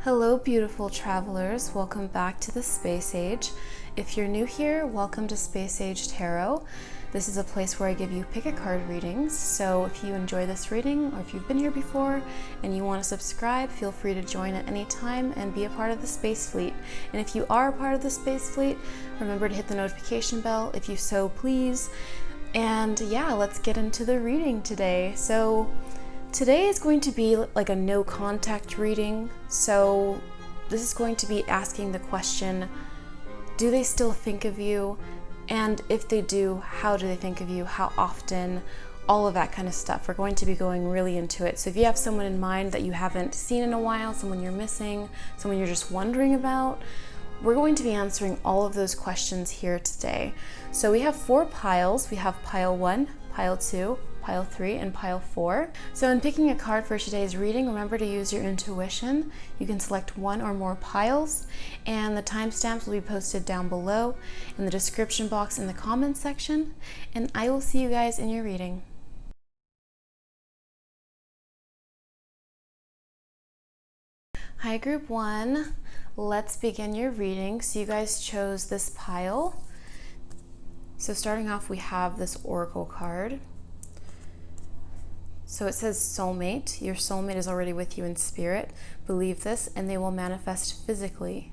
Hello, beautiful travelers. Welcome back to the Space Age. If you're new here, welcome to Space Age Tarot. This is a place where I give you pick a card readings. So if you enjoy this reading, or if you've been here before and you want to subscribe, feel free to join at any time and be a part of the Space Fleet. And if you are a part of the Space Fleet, remember to hit the notification bell if you so please. And yeah, let's get into the reading today. So today is going to be like a no contact reading. So this is going to be asking the question, do they still think of you? And if they do, how do they think of you? How often? All of that kind of stuff. We're going to be going really into it. So if you have someone in mind that you haven't seen in a while, someone you're missing, someone you're just wondering about, we're going to be answering all of those questions here today. So we have 4 piles. We have pile 1, pile 2, pile 3, and pile 4. So in picking a card for today's reading, remember to use your intuition. You can select one or more piles, and the timestamps will be posted down below in the description box in the comments section, and I will see you guys in your reading. Hi, group 1. Let's begin your reading. So you guys chose this pile. So starting off, we have this oracle card. So it says soulmate. Your soulmate is already with you in spirit. Believe this and they will manifest physically.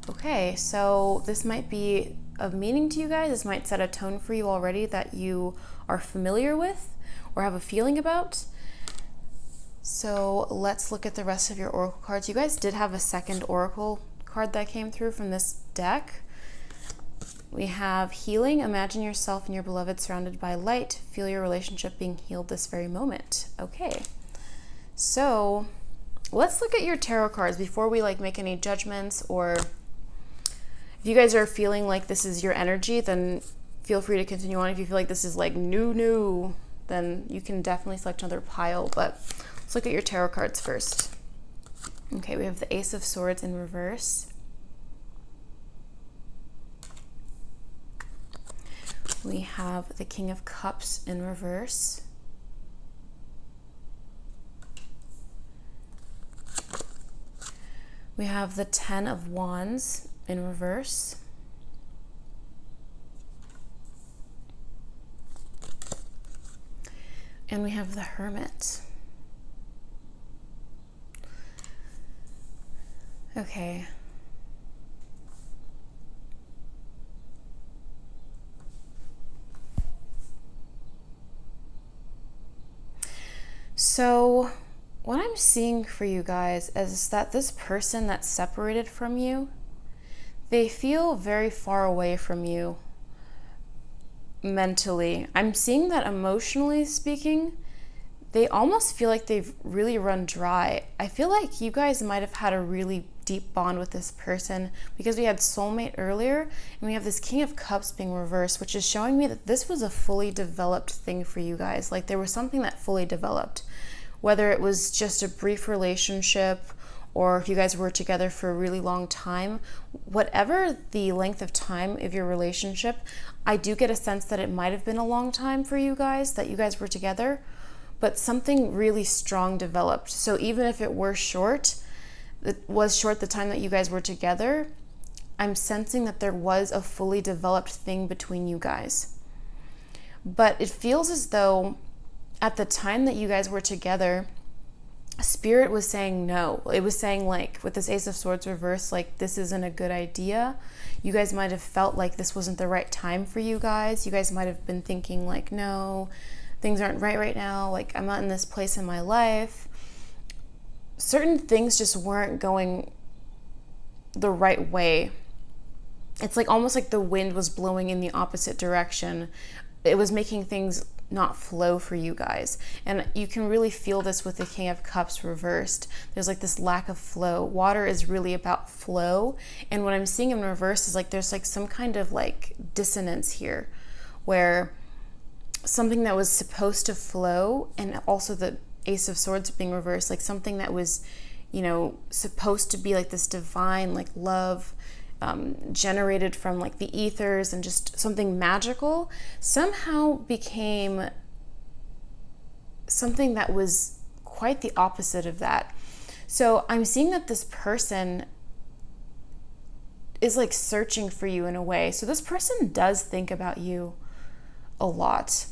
Okay, so this might be of meaning to you guys. This might set a tone for you already that you are familiar with or have a feeling about. So let's look at the rest of your oracle cards. You guys did have a second oracle card that came through from this deck. We have healing. Imagine yourself and your beloved surrounded by light. Feel your relationship being healed this very moment. Okay, so let's look at your tarot cards before we make any judgments, or if you guys are feeling like this is your energy, then feel free to continue on. If you feel like this is like new, then you can definitely select another pile, but let's look at your tarot cards first. Okay, we have the Ace of Swords in reverse. We have the King of Cups in reverse. We have the Ten of Wands in reverse. And we have the Hermit. Okay. So what I'm seeing for you guys is that this person that's separated from you, they feel very far away from you mentally. I'm seeing that emotionally speaking, they almost feel like they've really run dry. I feel like you guys might have had a really deep bond with this person because we had soulmate earlier and we have this King of Cups being reversed, which is showing me that this was a fully developed thing for you guys. Like there was something that fully developed, whether it was just a brief relationship or if you guys were together for a really long time. Whatever the length of time of your relationship, I do get a sense that it might have been a long time for you guys, that you guys were together, but something really strong developed. So even if it was short the time that you guys were together, I'm sensing that there was a fully developed thing between you guys. But it feels as though at the time that you guys were together, Spirit was saying no. It was saying, like, with this Ace of Swords reverse, like, this isn't a good idea. You guys might have felt like this wasn't the right time for you guys. You guys might have been thinking like, no, things aren't right now. Like, I'm not in this place in my life. Certain things just weren't going the right way. It's like almost like the wind was blowing in the opposite direction. It was making things not flow for you guys. And you can really feel this with the King of Cups reversed. There's like this lack of flow. Water is really about flow. And what I'm seeing in reverse is like there's like some kind of like dissonance here where something that was supposed to flow, and also the Ace of Swords being reversed, like something that was, supposed to be like this divine, like love, generated from like the ethers and just something magical, somehow became something that was quite the opposite of that. So I'm seeing that this person is like searching for you in a way. So this person does think about you a lot.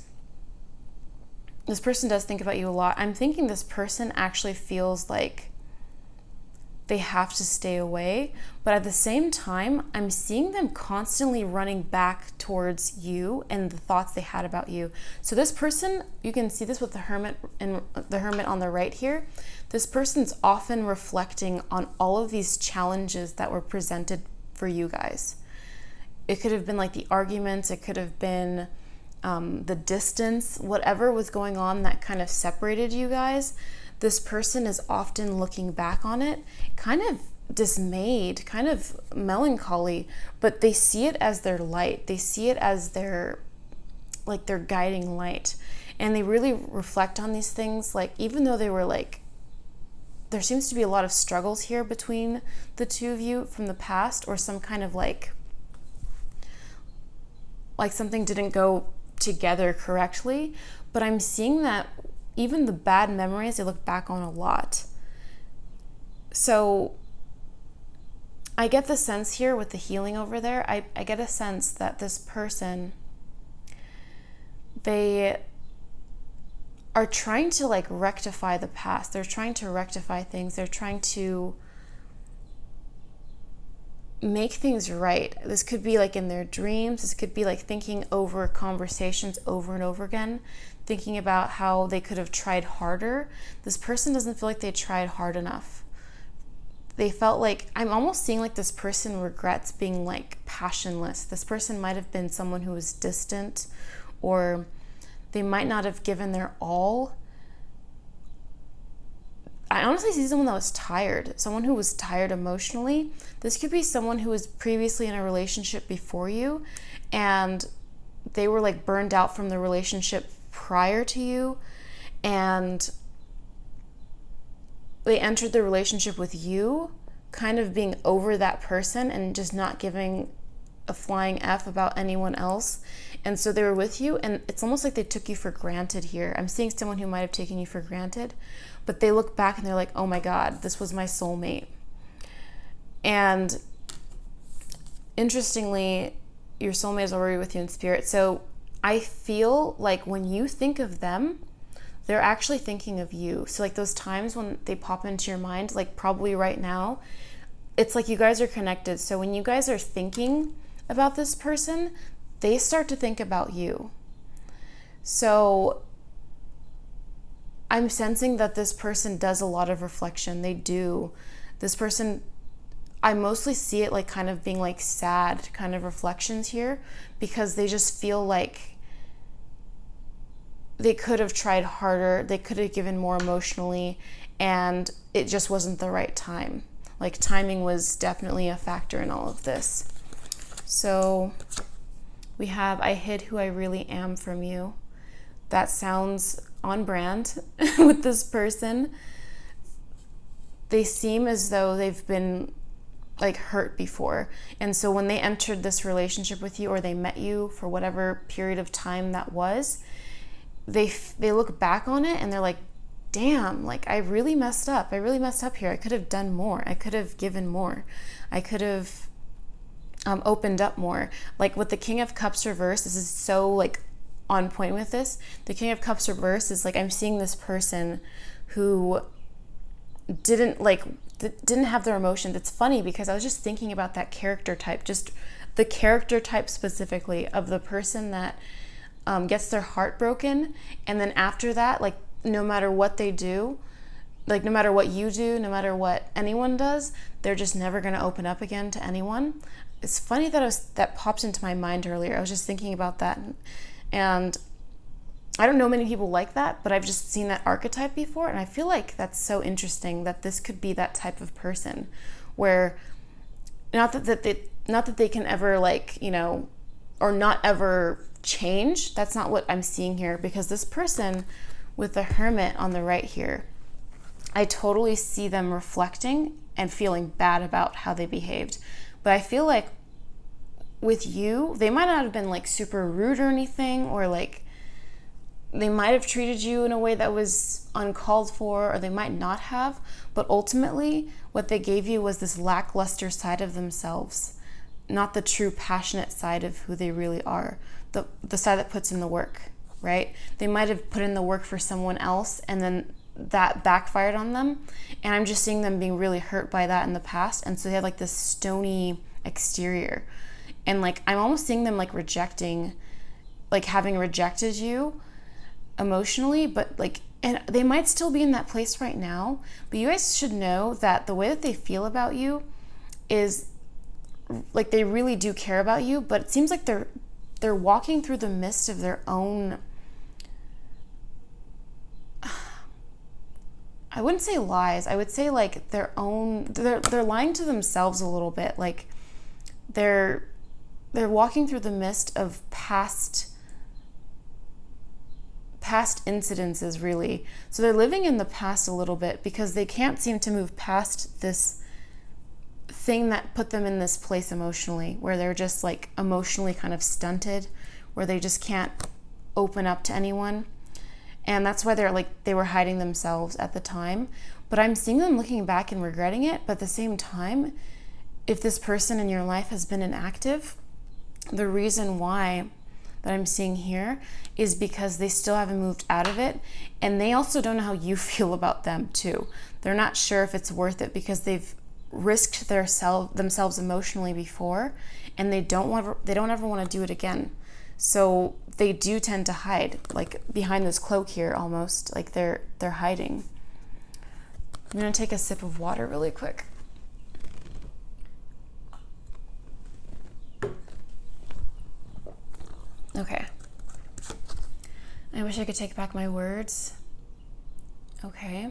This person does think about you a lot. I'm thinking this person actually feels like they have to stay away, but at the same time, I'm seeing them constantly running back towards you and the thoughts they had about you. So this person, you can see this with the Hermit and the Hermit on the right here. This person's often reflecting on all of these challenges that were presented for you guys. It could have been like the arguments, it could have been the distance, whatever was going on that kind of separated you guys. This person is often looking back on it, kind of dismayed, kind of melancholy, but they see it as their light. They see it as their guiding light. And they really reflect on these things, like, even though they were like, there seems to be a lot of struggles here between the two of you from the past, or some kind of like something didn't go together correctly. But I'm seeing that even the bad memories, they look back on a lot. So I get the sense here with the healing over there, I get a sense that this person, they are trying to like rectify the past. They're trying to rectify things. They're trying to make things right. This could be like in their dreams. This could be like thinking over conversations over and over again, thinking about how they could have tried harder. This person doesn't feel like they tried hard enough. They felt like, I'm almost seeing like this person regrets being like passionless. This person might have been someone who was distant, or they might not have given their all. I honestly see someone that was tired, someone who was tired emotionally. This could be someone who was previously in a relationship before you, and they were like burned out from the relationship prior to you, and they entered the relationship with you kind of being over that person and just not giving a flying F about anyone else. And so they were with you, and it's almost like they took you for granted here. I'm seeing someone who might have taken you for granted, but they look back and they're like, oh my God, this was my soulmate. And interestingly, your soulmate is already with you in spirit. So I feel like when you think of them, they're actually thinking of you. So like those times when they pop into your mind, like probably right now, it's like you guys are connected. So when you guys are thinking about this person, they start to think about you. So I'm sensing that this person does a lot of reflection. They do. This person, I mostly see it like kind of being like sad kind of reflections here, because they just feel like they could have tried harder. They could have given more emotionally, and it just wasn't the right time. Like timing was definitely a factor in all of this. So we have, I hid who I really am from you. That sounds on brand with this person. They seem as though they've been like hurt before. And so when they entered this relationship with you, or they met you for whatever period of time that was, they look back on it and they're like, damn, like I really messed up. I really messed up here. I could have done more. I could have given more. I could have opened up more. Like with the King of Cups reverse, this is so like on point with this. The King of Cups reverse is like, I'm seeing this person who didn't have their emotions. It's funny because I was just thinking about that character type, just the character type specifically of the person that gets their heart broken, and then after that, like no matter what they do, like no matter what you do, no matter what anyone does, they're just never going to open up again to anyone. It's funny that popped into my mind earlier. I was just thinking about that, and I don't know many people like that, but I've just seen that archetype before, and I feel like that's so interesting that this could be that type of person, where not that they can ever like, you know, or not ever change. That's not what I'm seeing here, because this person with the Hermit on the right here, I totally see them reflecting and feeling bad about how they behaved. But I feel like with you, they might not have been like super rude or anything, or like they might have treated you in a way that was uncalled for, or they might not have, but ultimately what they gave you was this lackluster side of themselves, not the true passionate side of who they really are, the side that puts in the work, right? They might have put in the work for someone else and then that backfired on them, and I'm just seeing them being really hurt by that in the past, and so they had like this stony exterior, and like I'm almost seeing them like rejecting, like having rejected you emotionally, but like, and they might still be in that place right now, but you guys should know that the way that they feel about you is like they really do care about you, but it seems like they're walking through the mist of their own, I wouldn't say lies, I would say like their own, they're lying to themselves a little bit, like they're walking through the mist of past incidences, really. So they're living in the past a little bit because they can't seem to move past this thing that put them in this place emotionally, where they're just like emotionally kind of stunted, where they just can't open up to anyone. And that's why they were hiding themselves at the time. But I'm seeing them looking back and regretting it. But at the same time, if this person in your life has been inactive, the reason why that I'm seeing here is because they still haven't moved out of it, and they also don't know how you feel about them too. They're not sure if it's worth it because they've risked themselves emotionally before, and they don't ever want to do it again. So they do tend to hide, like behind this cloak here, almost like they're hiding. I'm gonna take a sip of water really quick. Okay. I wish I could take back my words. Okay.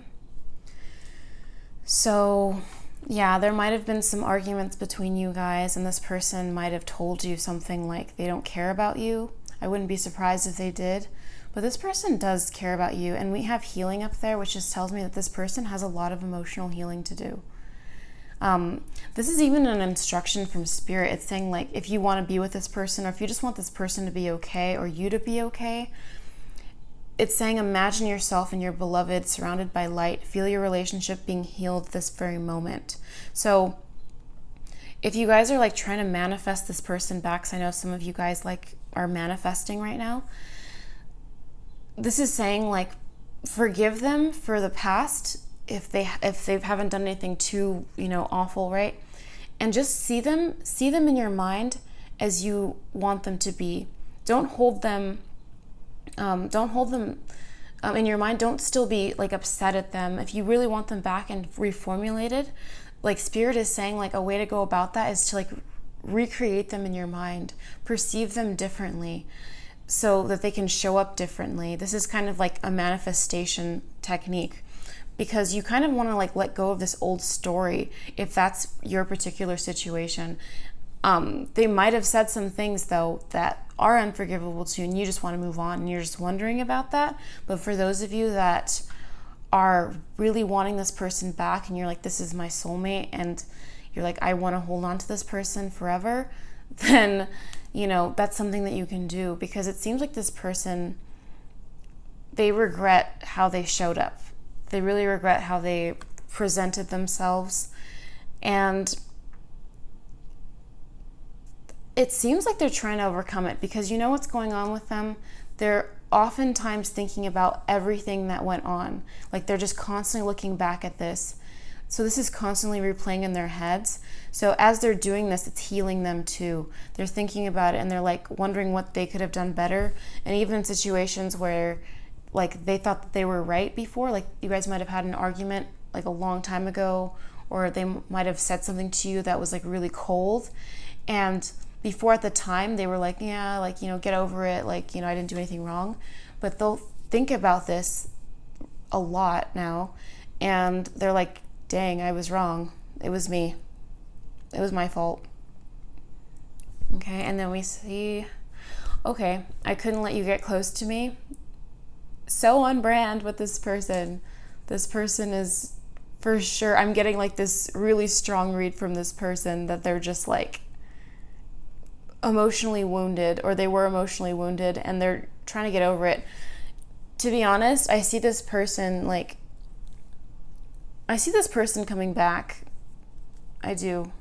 So, yeah, there might have been some arguments between you guys, and this person might have told you something like they don't care about you. I wouldn't be surprised if they did. But this person does care about you, and we have healing up there, which just tells me that this person has a lot of emotional healing to do. This is even an instruction from spirit. It's saying like, if you want to be with this person, or if you just want this person to be okay, or you to be okay, it's saying imagine yourself and your beloved surrounded by light. Feel your relationship being healed this very moment. So if you guys are like trying to manifest this person back, because I know some of you guys like are manifesting right now, this is saying like forgive them for the past if they haven't done anything too, awful, right? And just see them in your mind as you want them to be. Don't hold them in your mind. Don't still be like upset at them. If you really want them back and reformulated, like spirit is saying, like a way to go about that is to like recreate them in your mind, perceive them differently so that they can show up differently. This is kind of like a manifestation technique, because you kind of want to like let go of this old story if that's your particular situation. They might have said some things though that are unforgivable to you, and you just want to move on and you're just wondering about that. But for those of you that are really wanting this person back and you're like, this is my soulmate, and you're like, I want to hold on to this person forever, then that's something that you can do, because it seems like this person, they regret how they showed up. They really regret how they presented themselves, and it seems like they're trying to overcome it, because you know what's going on with them? They're oftentimes thinking about everything that went on. Like they're just constantly looking back at this. So this is constantly replaying in their heads. So as they're doing this, it's healing them too. They're thinking about it and they're like wondering what they could have done better. And even in situations where like they thought that they were right before, like you guys might have had an argument like a long time ago, or they might have said something to you that was like really cold, and before at the time they were like, yeah, like, get over it, like, I didn't do anything wrong. But they'll think about this a lot now, and they're like, dang, I was wrong, it was me, it was my fault. Okay, and then we see, okay, I couldn't let you get close to me. So on brand with this person. This person is for sure, I'm getting like this really strong read from this person that they're just like emotionally wounded, or they were emotionally wounded and they're trying to get over it. to be honest, I see this person coming back. I do.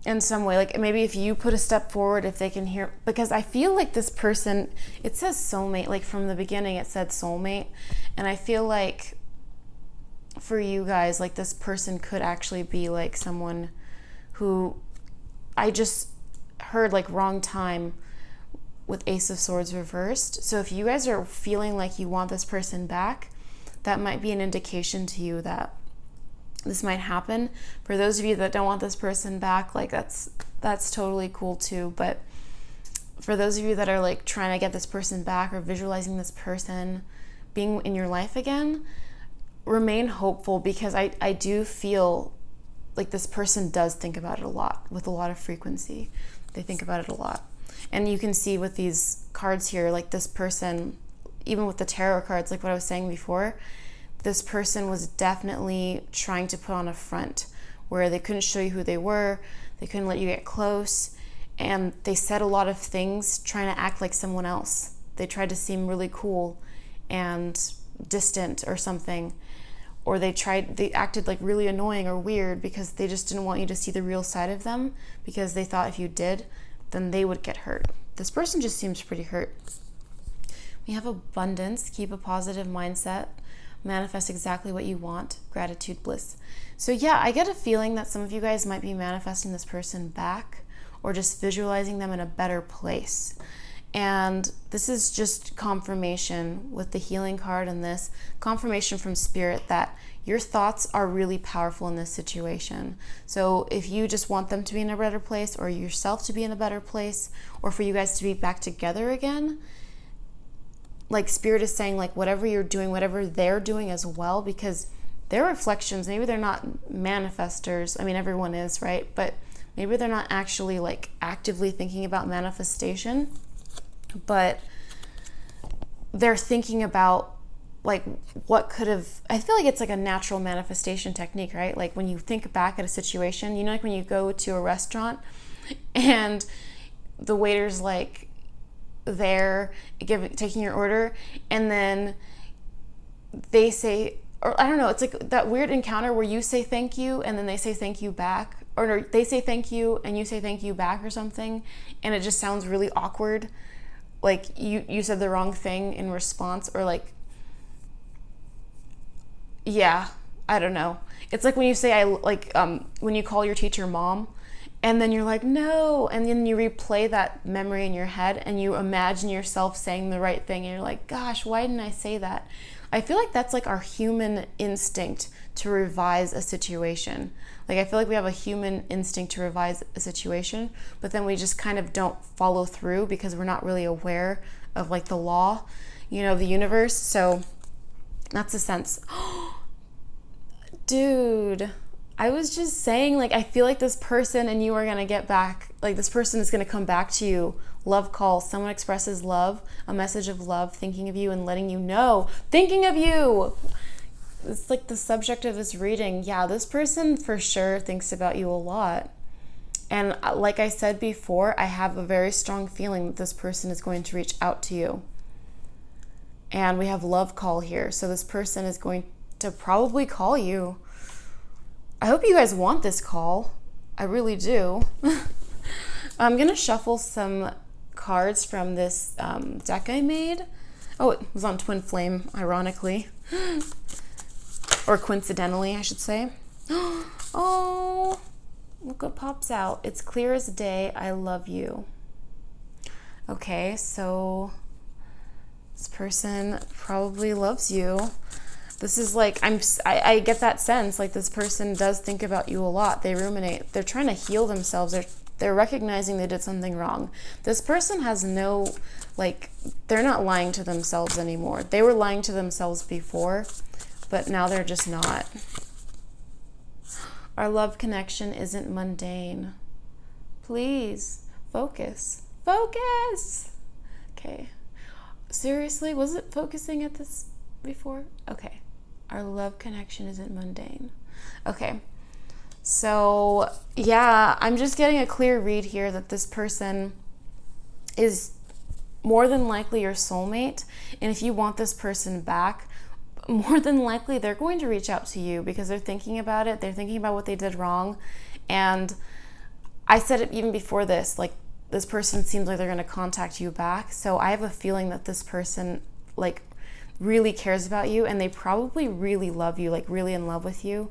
In some way, like maybe if you put a step forward, if they can hear, because I feel like this person, it says soulmate, like from the beginning it said soulmate, and I feel like for you guys, like this person could actually be like someone who I just heard like wrong time with Ace of Swords reversed. So if you guys are feeling like you want this person back, that might be an indication to you that this might happen. For those of you that don't want this person back, like that's totally cool too. But for those of you that are like trying to get this person back or visualizing this person being in your life again, remain hopeful, because I do feel like this person does think about it a lot, with a lot of frequency. They think about it a lot. And you can see with these cards here, like this person, even with the tarot cards, like what I was saying before, this person was definitely trying to put on a front where they couldn't show you who they were, they couldn't let you get close, and they said a lot of things trying to act like someone else. They tried to seem really cool and distant or something, or they acted like really annoying or weird because they just didn't want you to see the real side of them, because they thought if you did, then they would get hurt. This person just seems pretty hurt. We have abundance, keep a positive mindset, manifest exactly what you want, gratitude, bliss. So yeah, I get a feeling that some of you guys might be manifesting this person back, or just visualizing them in a better place. And this is just confirmation with the healing card and this confirmation from spirit that your thoughts are really powerful in this situation. So if you just want them to be in a better place, or yourself to be in a better place, or for you guys to be back together again, like spirit is saying, like whatever you're doing, whatever they're doing as well, because their reflections, maybe they're not manifestors. I mean, everyone is, right? But maybe they're not actually like actively thinking about manifestation, but they're thinking about like what could have, I feel like it's like a natural manifestation technique, right? Like when you think back at a situation, you know, like when you go to a restaurant and the waiter's like there taking your order, and then they say, or I don't know, it's like that weird encounter where you say thank you and then they say thank you back, or no, they say thank you and you say thank you back or something, and it just sounds really awkward, like you said the wrong thing in response, or like, yeah, I don't know. It's like when you say when you call your teacher mom, and then you're like, no, and then you replay that memory in your head and you imagine yourself saying the right thing, and you're like, gosh, why didn't I say that? I feel like that's like our human instinct to revise a situation. Like I feel like we have a human instinct to revise a situation, but then we just kind of don't follow through because we're not really aware of like the law, you know, of the universe. So that's the sense. Dude, I was just saying, like, I feel like this person and you are going to get back, like this person is going to come back to you. Love call. Someone expresses love, a message of love, thinking of you and letting you know, thinking of you. It's like the subject of this reading. Yeah, this person for sure thinks about you a lot. And like I said before, I have a very strong feeling that this person is going to reach out to you. And we have love call here. So this person is going to probably call you. I hope you guys want this call. I really do. I'm going to shuffle some cards from this deck I made. Oh, it was on Twin Flame, ironically. Or coincidentally, I should say. Oh, look what pops out. It's clear as day. I love you. Okay, so this person probably loves you. This is like, I get that sense, like this person does think about you a lot. They ruminate. They're trying to heal themselves. They're recognizing they did something wrong. This person has no, like, they're not lying to themselves anymore. They were lying to themselves before, but now they're just not. Our love connection isn't mundane. Please, focus. Focus! Okay. Seriously, was it focusing at this before? Okay. Our love connection isn't mundane. Okay. So, yeah, I'm just getting a clear read here that this person is more than likely your soulmate. And if you want this person back, more than likely they're going to reach out to you because they're thinking about it. They're thinking about what they did wrong. And I said it even before this, like, this person seems like they're going to contact you back. So I have a feeling that this person, like, really cares about you, and they probably really love you, like really in love with you.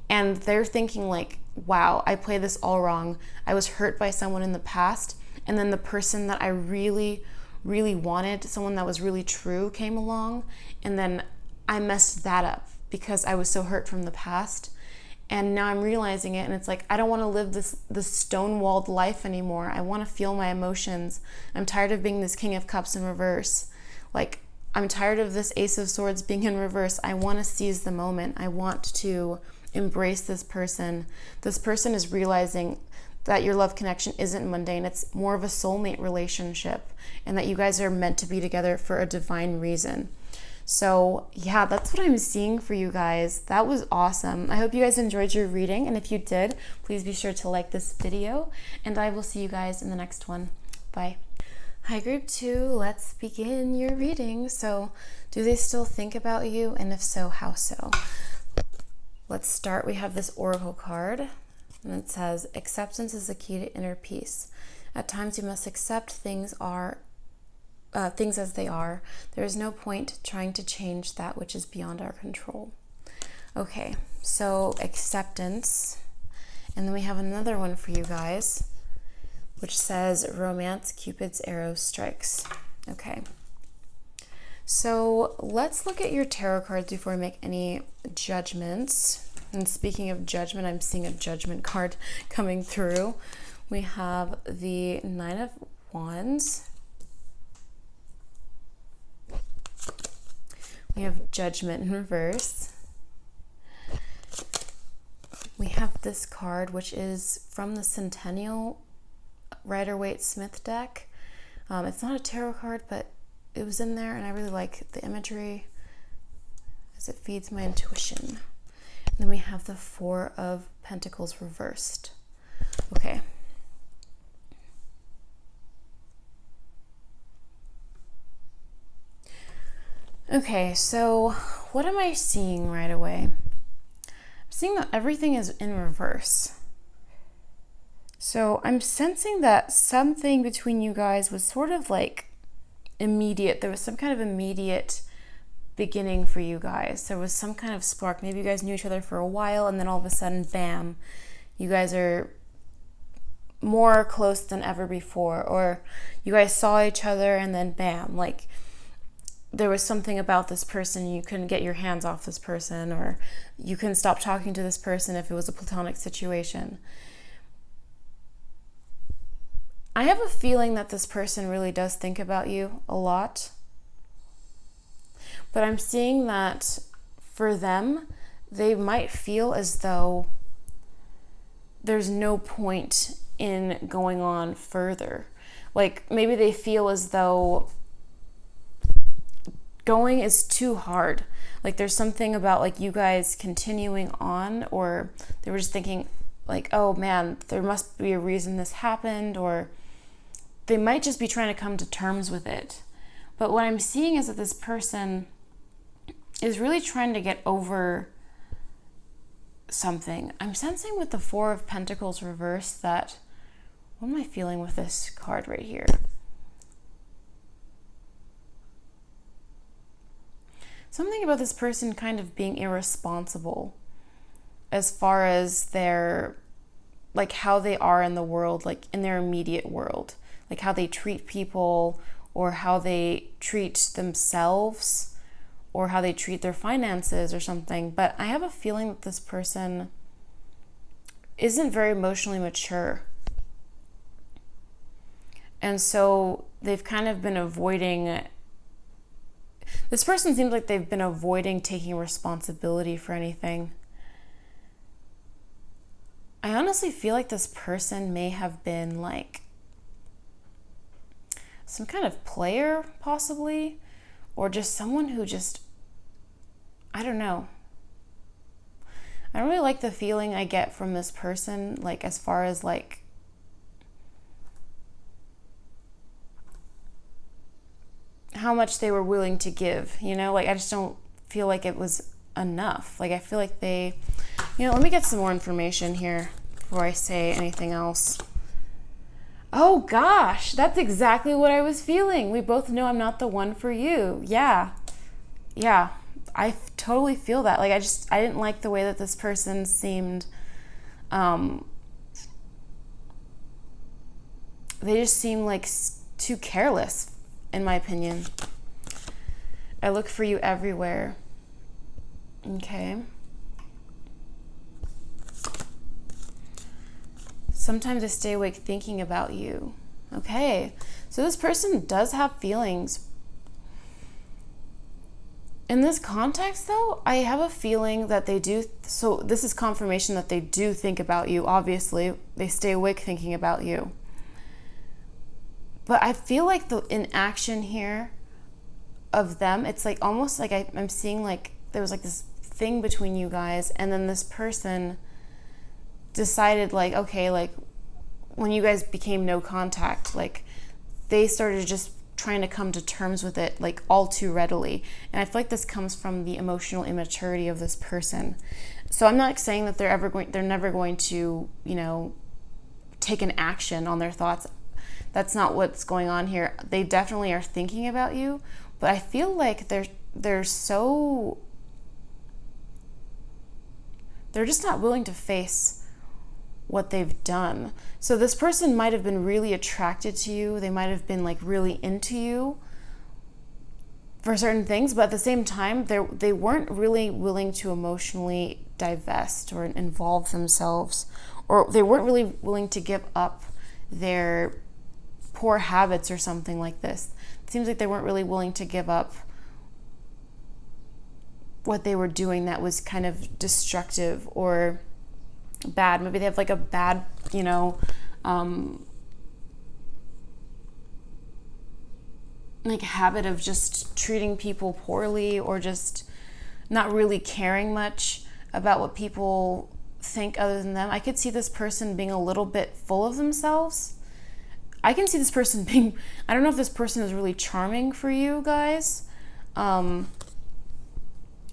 And they're thinking like, wow, I played this all wrong. I was hurt by someone in the past, and then the person that I really, really wanted, someone that was really true, came along, and then I messed that up because I was so hurt from the past. And now I'm realizing it, and it's like, I don't want to live this stone-walled life anymore. I want to feel my emotions. I'm tired of being this King of Cups in reverse. Like, I'm tired of this Ace of Swords being in reverse. I want to seize the moment. I want to embrace this person. This person is realizing that your love connection isn't mundane. It's more of a soulmate relationship, and that you guys are meant to be together for a divine reason. So yeah, that's what I'm seeing for you guys. That was awesome. I hope you guys enjoyed your reading, and if you did, please be sure to like this video, and I will see you guys in the next one. Bye. Hi group 2, let's begin your reading. So do they still think about you, and if so, how so? Let's start. We have this oracle card, and it says, acceptance is the key to inner peace. At times you must accept things as they are. There is no point trying to change that which is beyond our control. Okay, so acceptance. And then we have another one for you guys, which says romance, Cupid's arrow strikes. Okay. So let's look at your tarot cards before we make any judgments. And speaking of judgment, I'm seeing a judgment card coming through. We have the Nine of Wands. We have Judgment in reverse. We have this card, which is from the Centennial Rider-Waite-Smith deck. It's not a tarot card, but it was in there, and I really like the imagery as it feeds my intuition. And then we have the Four of Pentacles reversed. Okay. Okay, so what am I seeing right away? I'm seeing that everything is in reverse. So I'm sensing that something between you guys was sort of like immediate. There was some kind of immediate beginning for you guys. There was some kind of spark. Maybe you guys knew each other for a while, and then all of a sudden, bam, you guys are more close than ever before. Or you guys saw each other, and then bam, like there was something about this person, you couldn't get your hands off this person, or you couldn't stop talking to this person if it was a platonic situation. I have a feeling that this person really does think about you a lot. But I'm seeing that for them, they might feel as though there's no point in going on further. Like maybe they feel as though going is too hard. Like there's something about like you guys continuing on, or they were just thinking like, oh man, there must be a reason this happened, or they might just be trying to come to terms with it. But what I'm seeing is that this person is really trying to get over something. I'm sensing with the Four of Pentacles reversed that, what am I feeling with this card right here? Something about this person kind of being irresponsible as far as their, like how they are in the world, like in their immediate world, like how they treat people, or how they treat themselves, or how they treat their finances or something. But I have a feeling that this person isn't very emotionally mature. And so they've kind of been avoiding, this person seems like they've been avoiding taking responsibility for anything. I honestly feel like this person may have been like some kind of player, possibly, or just someone who just, I don't know. I don't really like the feeling I get from this person, like as far as like how much they were willing to give, you know? Like, I just don't feel like it was enough. Like, I feel like they, you know, let me get some more information here before I say anything else. Oh gosh, that's exactly what I was feeling. We both know I'm not the one for you. Yeah, I totally feel that. Like, I didn't like the way that this person seemed. They just seem like too careless, in my opinion. I look for you everywhere. Okay. Sometimes I stay awake thinking about you. Okay. So this person does have feelings. In this context, though, I have a feeling that they do. So this is confirmation that they do think about you. Obviously, they stay awake thinking about you. But I feel like the inaction here of them, it's like almost like I'm seeing like there was like this thing between you guys, and then this person decided like, okay, like when you guys became no contact, like they started just trying to come to terms with it like all too readily. And I feel like this comes from the emotional immaturity of this person. So I'm not saying that they're never going to, you know, take an action on their thoughts. That's not what's going on here. They definitely are thinking about you, but I feel like they're just not willing to face what they've done. So this person might have been really attracted to you. They might have been like really into you for certain things, but at the same time, they weren't really willing to emotionally divest or involve themselves, or they weren't really willing to give up their poor habits or something like this. It seems like they weren't really willing to give up what they were doing that was kind of destructive or bad. Maybe they have like a bad, you know, like habit of just treating people poorly, or just not really caring much about what people think other than them. I could see this person being a little bit full of themselves. I can see this person being, I don't know if this person is really charming for you guys.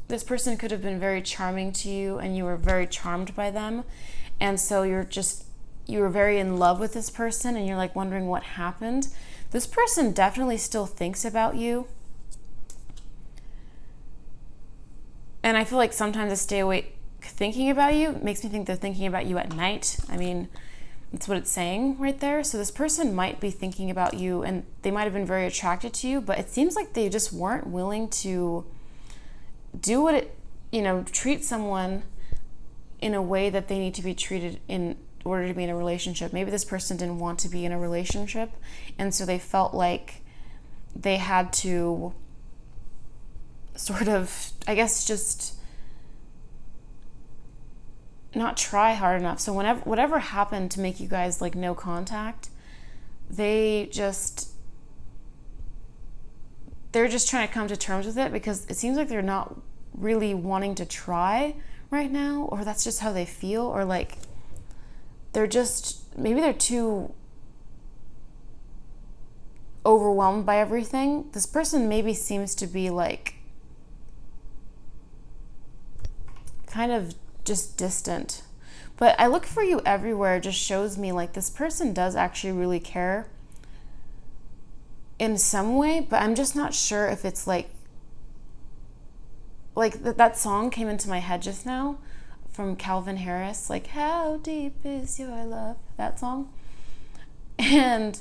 This person could have been very charming to you and you were very charmed by them. And so you were very in love with this person and you're like wondering what happened. This person definitely still thinks about you. And I feel like sometimes I stay awake thinking about you. It makes me think they're thinking about you at night. I mean, that's what it's saying right there. So this person might be thinking about you and they might have been very attracted to you, but it seems like they just weren't willing to do what it, you know, treat someone in a way that they need to be treated in order to be in a relationship. Maybe this person didn't want to be in a relationship, and so they felt like they had to sort of, I guess, just not try hard enough. So whatever happened to make you guys like no contact, they're just trying to come to terms with it, because it seems like they're not really wanting to try right now, or that's just how they feel, or like maybe they're too overwhelmed by everything. This person maybe seems to be like kind of just distant. But I look for you everywhere just shows me like this person does actually really care in some way, but I'm just not sure if it's like that song came into my head just now from Calvin Harris, like how deep is your love, that song. And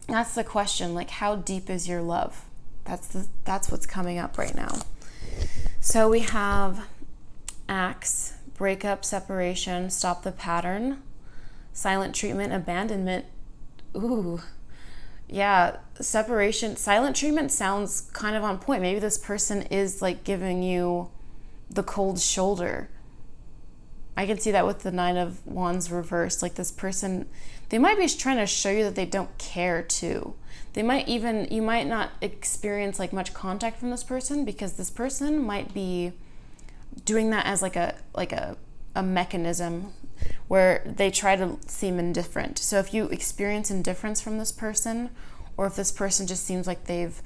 that's the question, like how deep is your love? That's what's coming up right now. So we have Axe, breakup, separation, stop the pattern, silent treatment, abandonment. Ooh, yeah, separation, silent treatment sounds kind of on point. Maybe this person is like giving you the cold shoulder. I can see that with the 9 of Wands reversed. Like this person, they might be trying to show you that they don't care too. You might not experience like much contact from this person, because this person might be doing that as like a mechanism where they try to seem indifferent. So if you experience indifference from this person, or if this person just seems like they've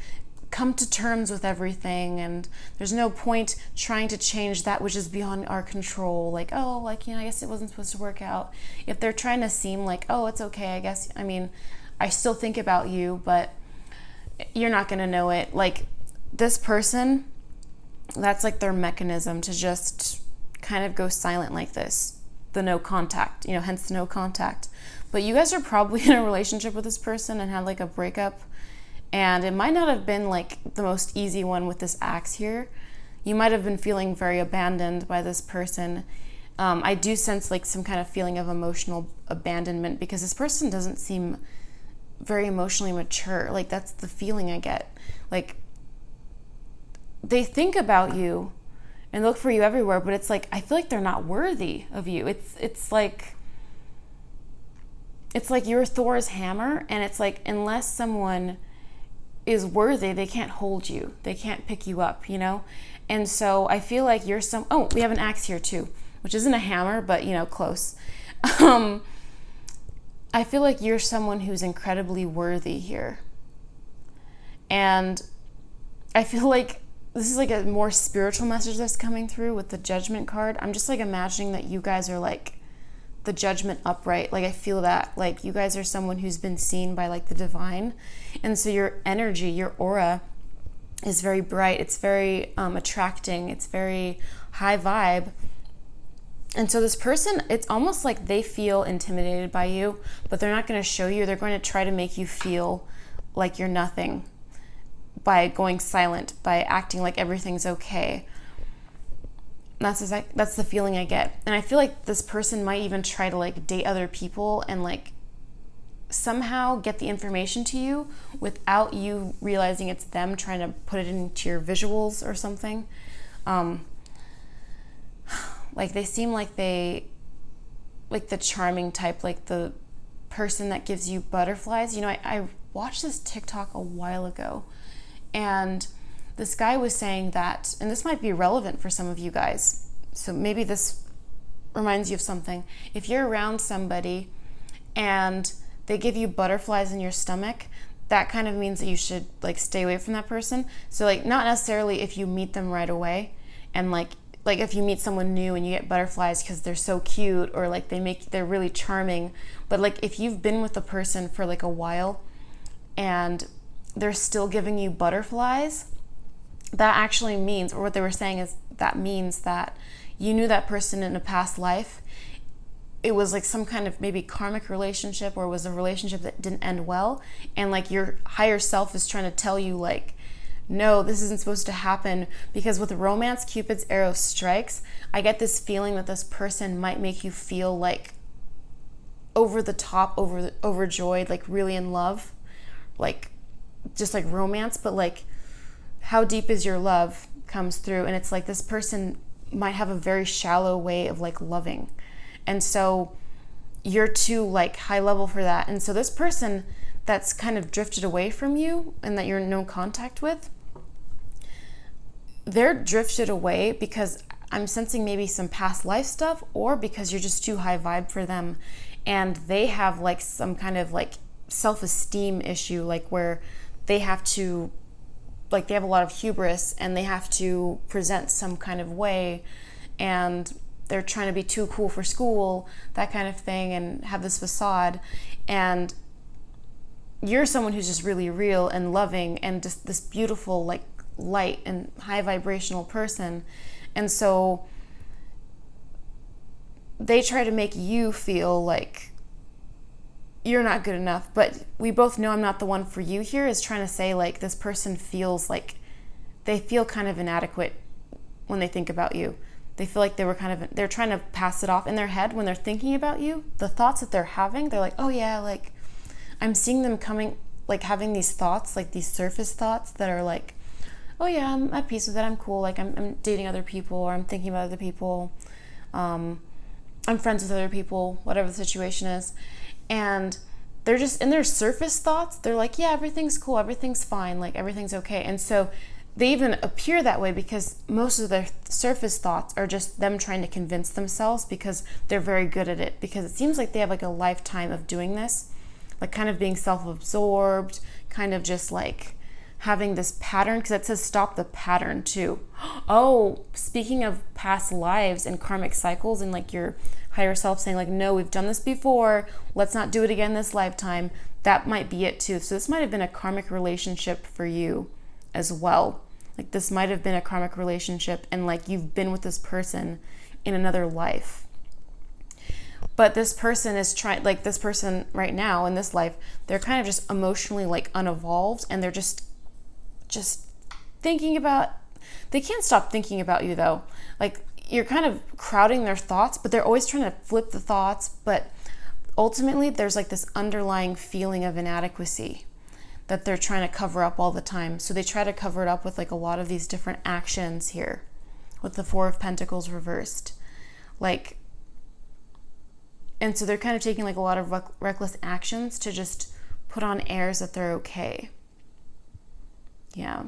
come to terms with everything and there's no point trying to change that which is beyond our control. Like, oh, like, I guess it wasn't supposed to work out. If they're trying to seem like, oh, it's okay, I guess, I still think about you, but you're not going to know it. Like, this person, that's like their mechanism to just kind of go silent like this. The no contact, hence the no contact. But you guys are probably in a relationship with this person and had like a breakup. And it might not have been like the most easy one with this axe here. You might have been feeling very abandoned by this person. I do sense like some kind of feeling of emotional abandonment because this person doesn't seem very emotionally mature. Like, that's the feeling I get. Like, they think about you and look for you everywhere, but it's like, I feel like they're not worthy of you. It's like you're Thor's hammer, and it's like, unless someone is worthy, they can't hold you. They can't pick you up, And so I feel like you're we have an axe here too, which isn't a hammer, but close. I feel like you're someone who's incredibly worthy here. And I feel like this is like a more spiritual message that's coming through with the Judgment card. I'm just like imagining that you guys are like the Judgment upright. Like, I feel that like you guys are someone who's been seen by like the divine. And so your energy, your aura is very bright. It's very attracting. It's very high vibe. And so this person, it's almost like they feel intimidated by you, but they're not going to show you. They're going to try to make you feel like you're nothing by going silent, by acting like everything's okay. That's the feeling I get. And I feel like this person might even try to like date other people and like somehow get the information to you without you realizing it's them trying to put it into your visuals or something. Like, they seem like the charming type, like the person that gives you butterflies. I watched this TikTok a while ago, and this guy was saying that, and this might be relevant for some of you guys, so maybe this reminds you of something. If you're around somebody and they give you butterflies in your stomach, that kind of means that you should like stay away from that person. So like, not necessarily if you meet them right away, and like if you meet someone new and you get butterflies because they're so cute, or like they're really charming, but like if you've been with a person for like a while and they're still giving you butterflies, that actually means, or what they were saying is, that means that you knew that person in a past life. It was like some kind of maybe karmic relationship, or it was a relationship that didn't end well, and like your higher self is trying to tell you like, no, this isn't supposed to happen. Because with romance, Cupid's arrow strikes. I get this feeling that this person might make you feel like over the top, overjoyed, like really in love, like just like romance, but like how deep is your love comes through. And it's like this person might have a very shallow way of like loving, and so you're too like high level for that. And so this person that's kind of drifted away from you and that you're in no contact with, they're drifted away because I'm sensing maybe some past life stuff, or because you're just too high vibe for them, and they have like some kind of like self-esteem issue, like where they have to, like they have a lot of hubris and they have to present some kind of way, and they're trying to be too cool for school, that kind of thing, and have this facade. And you're someone who's just really real and loving and just this beautiful like light and high vibrational person. And so they try to make you feel like you're not good enough, but we both know I'm not the one for you here, is trying to say like this person feels like they feel kind of inadequate when they think about you. They feel like they're trying to pass it off in their head when they're thinking about you. The thoughts that they're having, they're like, oh yeah, like I'm seeing them coming, like having these thoughts, like these surface thoughts that are like, oh yeah, I'm at peace with it, I'm cool, like I'm dating other people, or I'm thinking about other people, I'm friends with other people, whatever the situation is. And they're just in their surface thoughts, they're like, yeah, everything's cool, everything's fine, like everything's okay. And so they even appear that way because most of their surface thoughts are just them trying to convince themselves, because they're very good at it, because it seems like they have like a lifetime of doing this, like kind of being self-absorbed, kind of just like having this pattern, because it says stop the pattern too. Oh, speaking of past lives and karmic cycles and like your higher self saying like, no, we've done this before, let's not do it again this lifetime. That might be it too. So this might have been a karmic relationship for you as well. Like this might have been a karmic relationship and like you've been with this person in another life. But this person is trying, like this person right now in this life, they're kind of just emotionally like unevolved, and they're just thinking about, they can't stop thinking about you though. Like you're kind of crowding their thoughts, but they're always trying to flip the thoughts. But ultimately there's like this underlying feeling of inadequacy that they're trying to cover up all the time. So they try to cover it up with like a lot of these different actions here with the Four of Pentacles reversed. Like, and so they're kind of taking like a lot of reckless actions to just put on airs that they're okay. Yeah.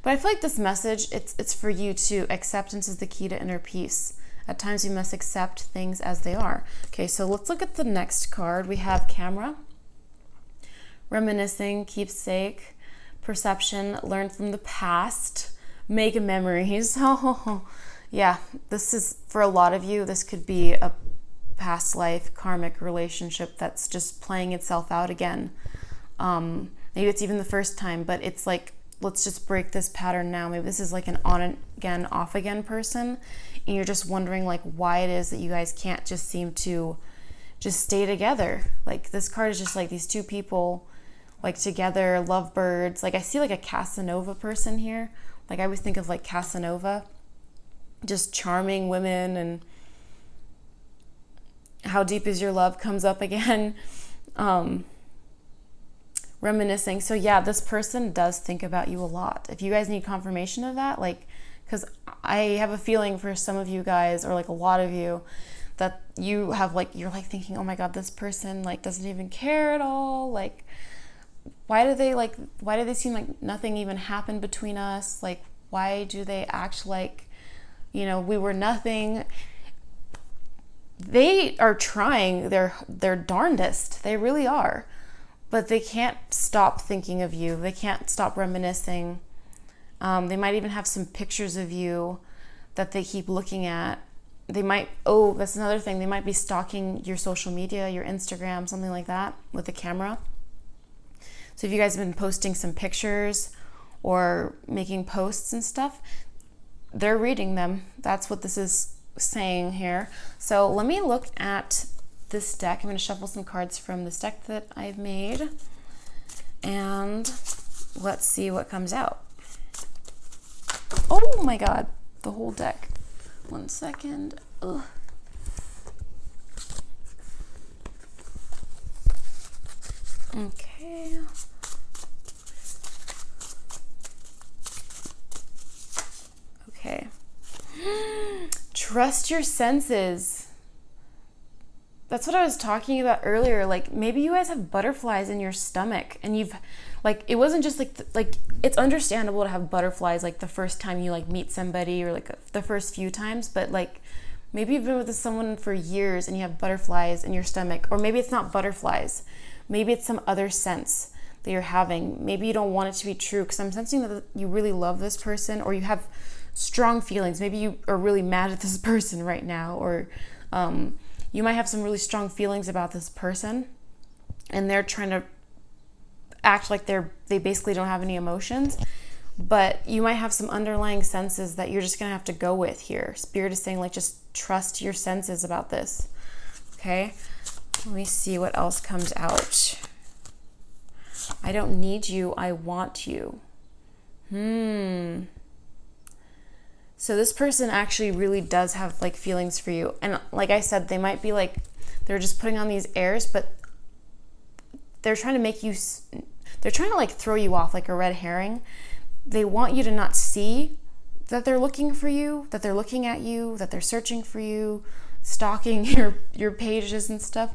But I feel like this message, it's for you too. Acceptance is the key to inner peace. At times you must accept things as they are. Okay, so let's look at the next card. We have camera, reminiscing, keepsake, perception, learn from the past, make memories. Oh, yeah, this is for a lot of you. This could be a past life karmic relationship that's just playing itself out again. Maybe it's even the first time, but it's like, let's just break this pattern now. Maybe this is like an on again, off again person, and you're just wondering like why it is that you guys can't just seem to just stay together. Like this card is just like these two people like together, lovebirds. Like I see like a Casanova person here. Like I always think of like Casanova, just charming women, and how deep is your love comes up again. Reminiscing. So yeah, this person does think about you a lot. If you guys need confirmation of that, like, because I have a feeling for some of you guys, or like a lot of you, that you have like, you're like thinking, oh my God, this person like doesn't even care at all. Like, why do they seem like nothing even happened between us? Like, why do they act like, you know, we were nothing? They are trying their darndest. They really are. But they can't stop thinking of you. They can't stop reminiscing. They might even have some pictures of you that they keep looking at. They might, oh, that's another thing. They might be stalking your social media, your Instagram, something like that with a camera. So if you guys have been posting some pictures or making posts and stuff, they're reading them. That's what this is saying here. So let me look at this deck. I'm going to shuffle some cards from this deck that I've made, and let's see what comes out. Oh my God, the whole deck. 1 second. Ugh. Okay. Okay. Trust your senses. That's what I was talking about earlier. Like maybe you guys have butterflies in your stomach, and you've like, it wasn't just like it's understandable to have butterflies like the first time you like meet somebody, or like the first few times, but like maybe you've been with someone for years and you have butterflies in your stomach. Or maybe it's not butterflies, maybe it's some other sense that you're having. Maybe you don't want it to be true, because I'm sensing that you really love this person, or you have strong feelings. Maybe you are really mad at this person right now, or you might have some really strong feelings about this person, and they're trying to act like they basically don't have any emotions. But you might have some underlying senses that you're just gonna have to go with here. Spirit is saying like, just trust your senses about this. Okay, let me see what else comes out. I don't need you, I want you. So this person actually really does have like feelings for you. And like I said, they might be like, they're just putting on these airs, but they're trying to make you, they're trying to like throw you off like a red herring. They want you to not see that they're looking for you, that they're looking at you, that they're searching for you, stalking your pages and stuff.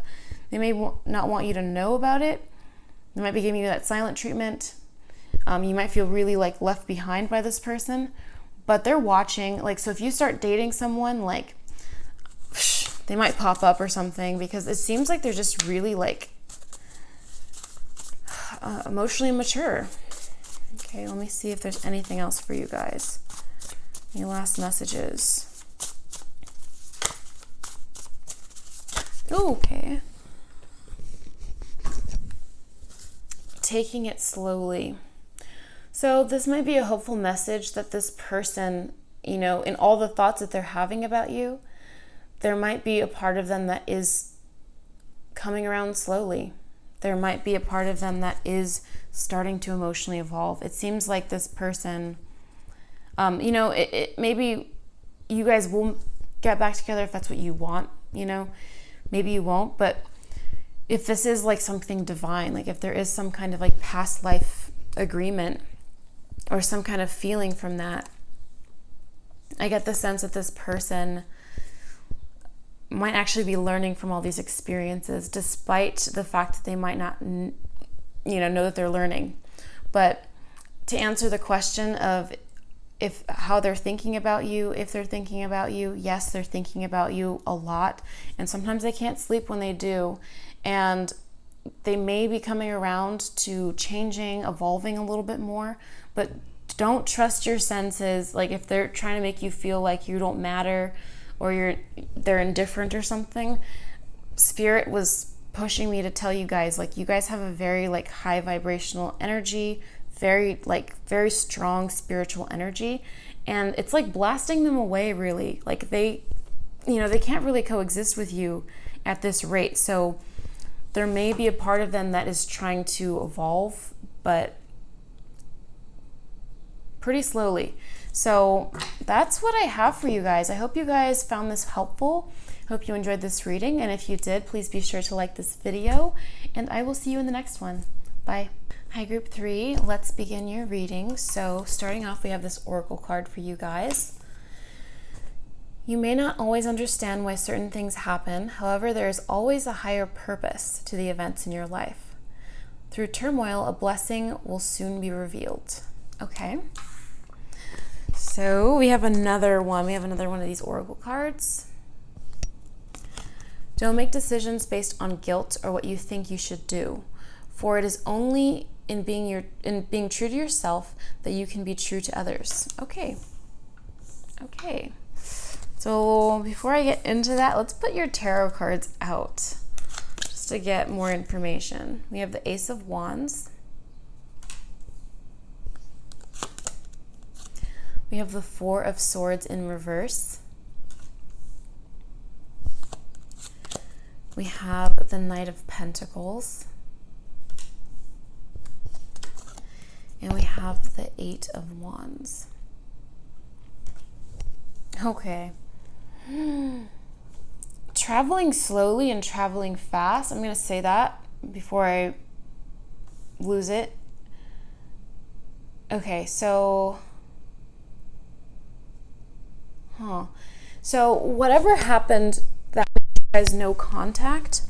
They may not want you to know about it. They might be giving you that silent treatment. You might feel really like left behind by this person. But they're watching. Like, so if you start dating someone, like, they might pop up or something, because it seems like they're just really like, emotionally mature. Okay, let me see if there's anything else for you guys. Any last messages? Okay. Taking it slowly. So this might be a hopeful message that this person, you know, in all the thoughts that they're having about you, there might be a part of them that is coming around slowly. There might be a part of them that is starting to emotionally evolve. It seems like this person, you know, maybe you guys will get back together if that's what you want, you know. Maybe you won't, but if this is like something divine, like if there is some kind of like past life agreement or some kind of feeling from that, I get the sense that this person might actually be learning from all these experiences, despite the fact that they might not, you know that they're learning. But to answer the question of how they're thinking about you, if they're thinking about you, yes, they're thinking about you a lot. And sometimes they can't sleep when they do. And they may be coming around to changing, evolving a little bit more. But don't trust your senses. Like if they're trying to make you feel like you don't matter or they're indifferent or something, Spirit was pushing me to tell you guys, like, you guys have a very like high vibrational energy, very strong spiritual energy, and it's like blasting them away, really. Like they can't really coexist with you at this rate. So there may be a part of them that is trying to evolve, but pretty slowly. So that's what I have for you guys. I hope you guys found this helpful. Hope you enjoyed this reading, and if you did, please be sure to like this video, and I will see you in the next one. Bye. Hi, Group 3. Let's begin your reading. So starting off, we have this oracle card for you guys. You may not always understand why certain things happen. However, there is always a higher purpose to the events in your life. Through turmoil, a blessing will soon be revealed. Okay. So we have another one. We have another one of these oracle cards. Don't make decisions based on guilt or what you think you should do, for it is only in being true to yourself that you can be true to others. Okay. So before I get into that, let's put your tarot cards out just to get more information. We have the Ace of Wands. We have the Four of Swords in reverse. We have the Knight of Pentacles. And we have the Eight of Wands. Okay. Traveling slowly and traveling fast. I'm going to say that before I lose it. Okay, so... So whatever happened that has no contact,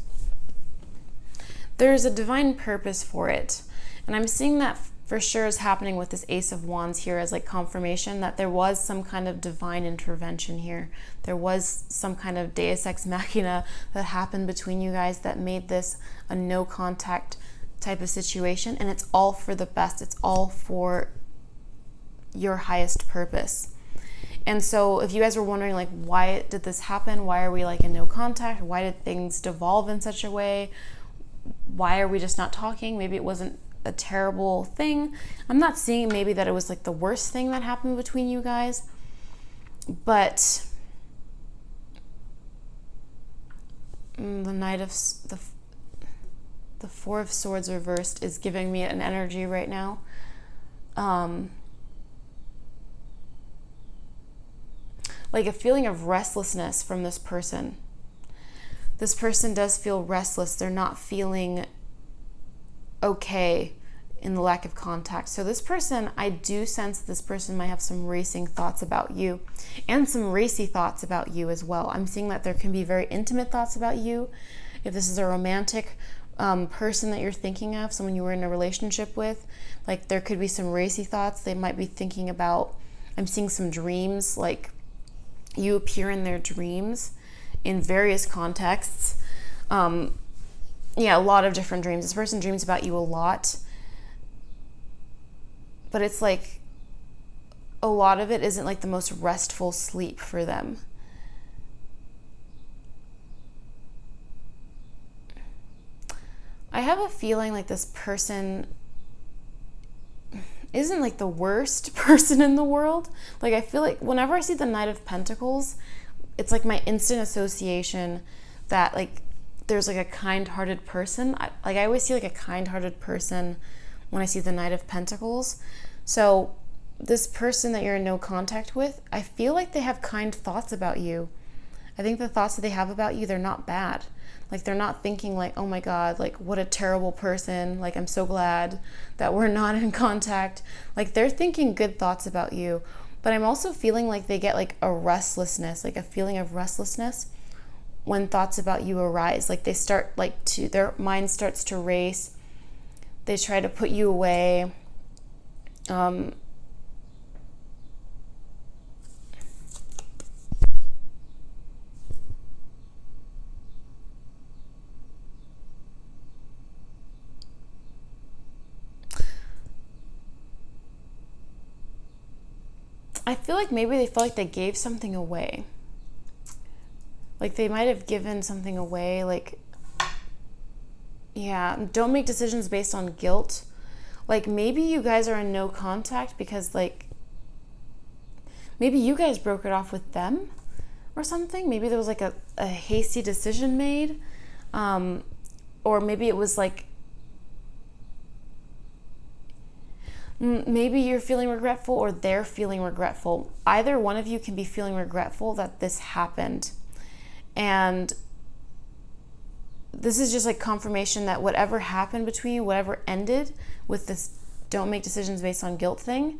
there's a divine purpose for it. And I'm seeing that for sure is happening with this Ace of Wands here as like confirmation that there was some kind of divine intervention here. There was some kind of deus ex machina that happened between you guys that made this a no contact type of situation, and it's all for the best. It's all for your highest purpose. And so if you guys were wondering, like, why did this happen? Why are we like in no contact? Why did things devolve in such a way? Why are we just not talking? Maybe it wasn't a terrible thing. I'm not seeing maybe that it was like the worst thing that happened between you guys, but the Four of Swords reversed is giving me an energy right now. Like a feeling of restlessness from this person. This person does feel restless. They're not feeling okay in the lack of contact. So this person, I do sense this person might have some racing thoughts about you and some racy thoughts about you as well. I'm seeing that there can be very intimate thoughts about you. If this is a romantic person that you're thinking of, someone you were in a relationship with, like there could be some racy thoughts. They might be thinking about, I'm seeing some dreams, like you appear in their dreams in various contexts. A lot of different dreams. This person dreams about you a lot. but it's like a lot of it isn't like the most restful sleep for them. I have a feeling like this person isn't like the worst person in the world. Like, I feel like whenever I see the Knight of Pentacles, it's like my instant association that like there's like a kind-hearted person. I always see like a kind-hearted person when I see the Knight of Pentacles. So this person that you're in no contact with, I feel like they have kind thoughts about you. I think the thoughts that they have about you, they're not bad. Like, they're not thinking like, oh my God, like what a terrible person. Like, I'm so glad that we're not in contact. Like, they're thinking good thoughts about you. But I'm also feeling like they get like a restlessness, like a feeling of restlessness when thoughts about you arise. Like, they start like their mind starts to race. They try to put you away. I feel like maybe they felt like they gave something away. Like, they might have given something away. Like, yeah, don't make decisions based on guilt. Like, maybe you guys are in no contact because, like, maybe you guys broke it off with them or something. Maybe there was like a hasty decision made. Or maybe it was like, maybe you're feeling regretful or they're feeling regretful. Either one of you can be feeling regretful that this happened. And this is just like confirmation that whatever happened between you, whatever ended with this don't make decisions based on guilt thing,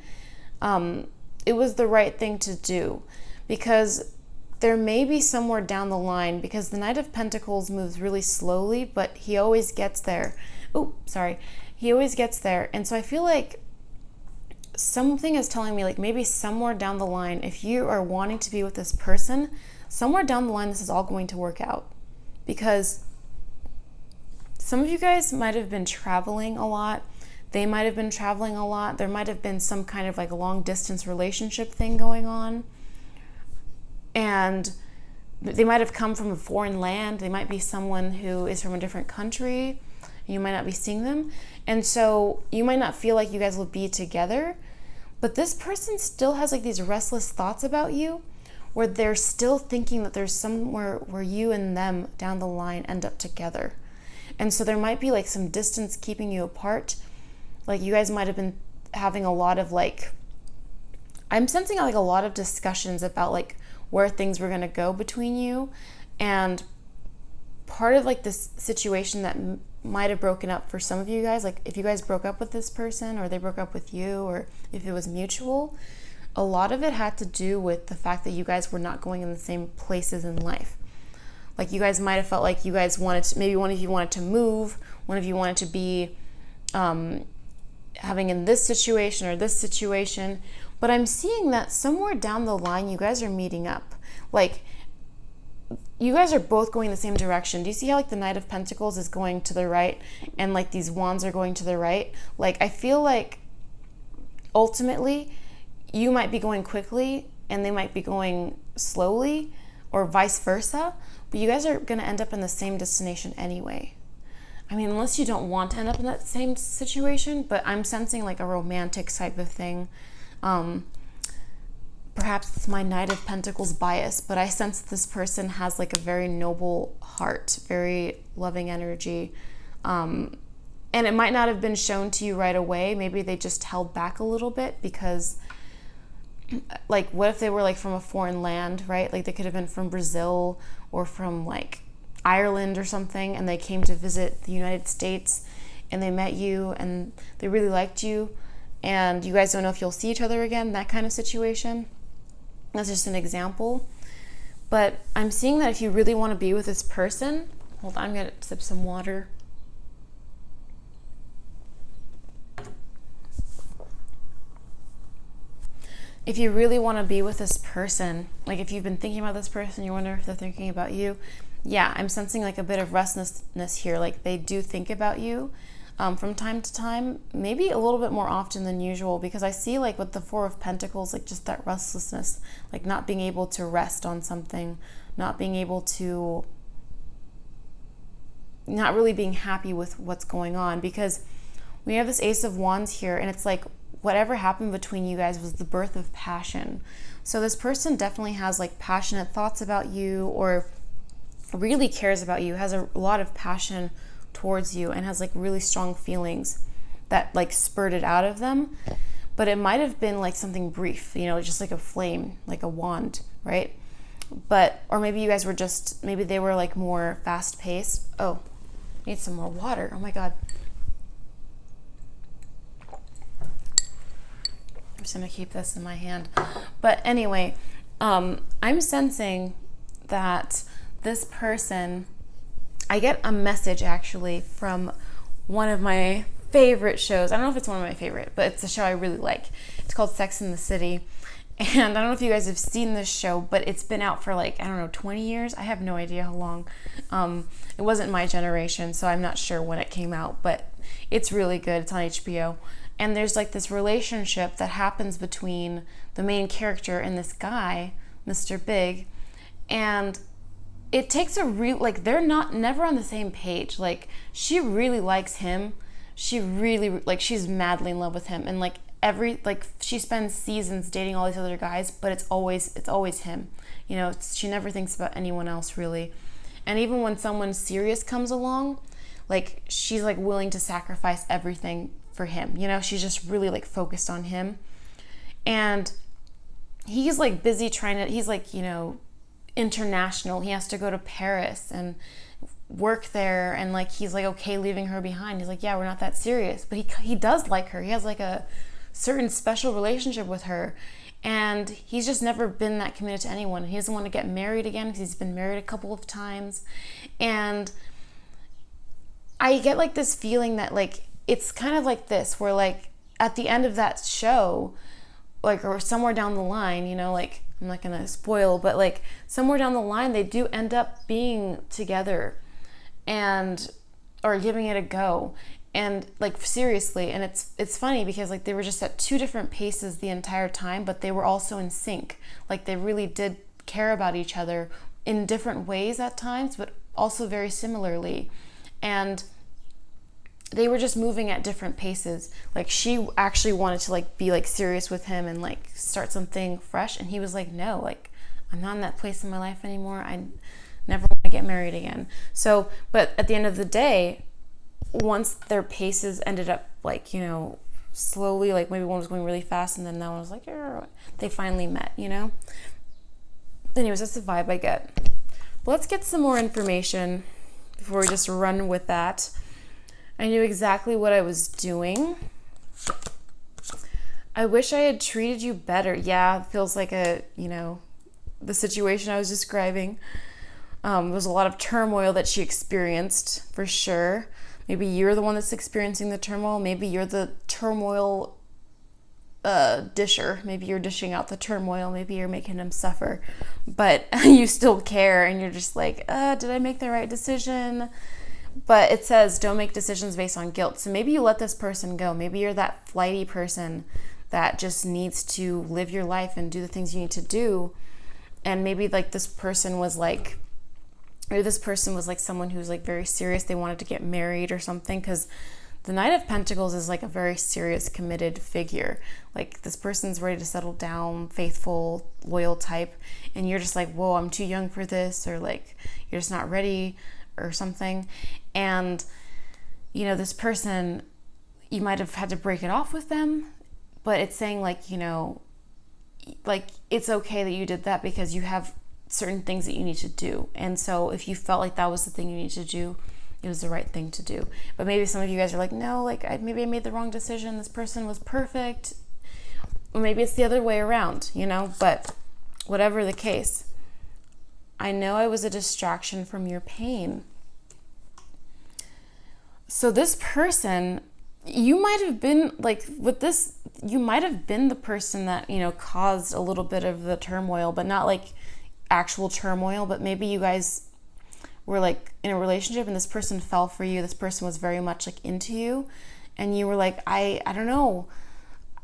it was the right thing to do. Because there may be somewhere down the line, because the Knight of Pentacles moves really slowly, but he always gets there. He always gets there. And so I feel like something is telling me like maybe somewhere down the line, if you are wanting to be with this person, somewhere down the line this is all going to work out. Because some of you guys might have been traveling a lot. They might have been traveling a lot. There might have been some kind of like a long distance relationship thing going on. And they might have come from a foreign land. They might be someone who is from a different country. You might not be seeing them. And so you might not feel like you guys will be together, but this person still has like these restless thoughts about you where they're still thinking that there's somewhere where you and them down the line end up together. And so there might be like some distance keeping you apart. Like, you guys might have been having a lot of like, I'm sensing like a lot of discussions about like where things were going to go between you. And part of like this situation that might have broken up for some of you guys, like if you guys broke up with this person or they broke up with you, or if it was mutual, a lot of it had to do with the fact that you guys were not going in the same places in life. Like, you guys might have felt like you guys wanted to, maybe one of you wanted to move, one of you wanted to be having in this situation or this situation. But I'm seeing that somewhere down the line you guys are meeting up. Like, you guys are both going the same direction. Do you see how like the Knight of Pentacles is going to the right and like these wands are going to the right? Like, I feel like ultimately you might be going quickly and they might be going slowly, or vice versa, but you guys are going to end up in the same destination anyway. I mean, unless you don't want to end up in that same situation, but I'm sensing like a romantic type of thing. Perhaps it's my Knight of Pentacles bias, but I sense this person has like a very noble heart, very loving energy. And it might not have been shown to you right away. Maybe they just held back a little bit because, like, what if they were like from a foreign land, right? Like, they could have been from Brazil or from like Ireland or something, and they came to visit the United States and they met you and they really liked you and you guys don't know if you'll see each other again, that kind of situation. That's just an example. But I'm seeing that if you really want to be with this person, hold on, I'm going to sip some water. If you really want to be with this person, like if you've been thinking about this person, you wonder if they're thinking about you. Yeah, I'm sensing like a bit of restlessness here. Like, they do think about you. from time to time, maybe a little bit more often than usual, because I see like with the Four of Pentacles, like just that restlessness, like not being able to rest on something, not being able to, not really being happy with what's going on, because we have this Ace of Wands here, and it's like whatever happened between you guys was the birth of passion. So this person definitely has like passionate thoughts about you, or really cares about you, has a lot of passion towards you, and has like really strong feelings that like spurted out of them. But it might have been like something brief, you know, just like a flame, like a wand, right? But, or maybe you guys were just, maybe they were like more fast paced. Oh, need some more water. Oh my God. I'm just gonna keep this in my hand. But anyway, I'm sensing that this person, I get a message actually from one of my favorite shows. I don't know if it's one of my favorite, but it's a show I really like. It's called Sex and the City. And I don't know if you guys have seen this show, but it's been out for like, I don't know, 20 years. I have no idea how long. It wasn't my generation, so I'm not sure when it came out, but it's really good. It's on HBO. And there's like this relationship that happens between the main character and this guy, Mr. Big. And it takes a real, like, they're never on the same page. Like, she really likes him. She really, like, she's madly in love with him. And like she spends seasons dating all these other guys, but it's always him. You know, she never thinks about anyone else really. And even when someone serious comes along, like, she's like willing to sacrifice everything for him. You know, she's just really like focused on him. And he's like busy he's like, you know, international. He has to go to Paris and work there, and like he's like okay leaving her behind. He's like, yeah, we're not that serious, but he does like her. He has like a certain special relationship with her, and he's just never been that committed to anyone. He doesn't want to get married again because he's been married a couple of times. And I get like this feeling that like it's kind of like this, where like at the end of that show, like, or somewhere down the line, you know, like, I'm not gonna spoil, but like somewhere down the line they do end up being together and or giving it a go, and like seriously. And it's funny because like they were just at two different paces the entire time, but they were also in sync. Like they really did care about each other in different ways at times, but also very similarly. And they were just moving at different paces. Like she actually wanted to like be like serious with him and like start something fresh, and he was like, no, like I'm not in that place in my life anymore. I never want to get married again. So, but at the end of the day, once their paces ended up like, you know, slowly, like maybe one was going really fast and then that one was like, they finally met, you know. Anyways, that's the vibe I get. But let's get some more information before we just run with that. I knew exactly what I was doing. I wish I had treated you better. Yeah, it feels like you know, the situation I was describing. There's a lot of turmoil that she experienced, for sure. Maybe you're the one that's experiencing the turmoil. Maybe you're the turmoil disher. Maybe you're dishing out the turmoil. Maybe you're making him suffer. But you still care, and you're just like, did I make the right decision? But it says don't make decisions based on guilt. So maybe you let this person go. Maybe you're that flighty person that just needs to live your life and do the things you need to do. And maybe like this person was like, or this person was like someone who's like very serious. They wanted to get married or something, because the Knight of Pentacles is like a very serious, committed figure. Like this person's ready to settle down, faithful, loyal type. And you're just like, whoa, I'm too young for this, or like you're just not ready or something. And you know, this person, you might have had to break it off with them, but it's saying like, you know, like it's okay that you did that because you have certain things that you need to do. And so if you felt like that was the thing you need to do, it was the right thing to do. But maybe some of you guys are like, no, like maybe I made the wrong decision. This person was perfect. Or maybe it's the other way around, you know. But whatever the case, I know I was a distraction from your pain. So this person, you might have been like with this, you might have been the person that, you know, caused a little bit of the turmoil, but not like actual turmoil. But maybe you guys were like in a relationship and this person fell for you, this person was very much like into you, and you were like, I don't know,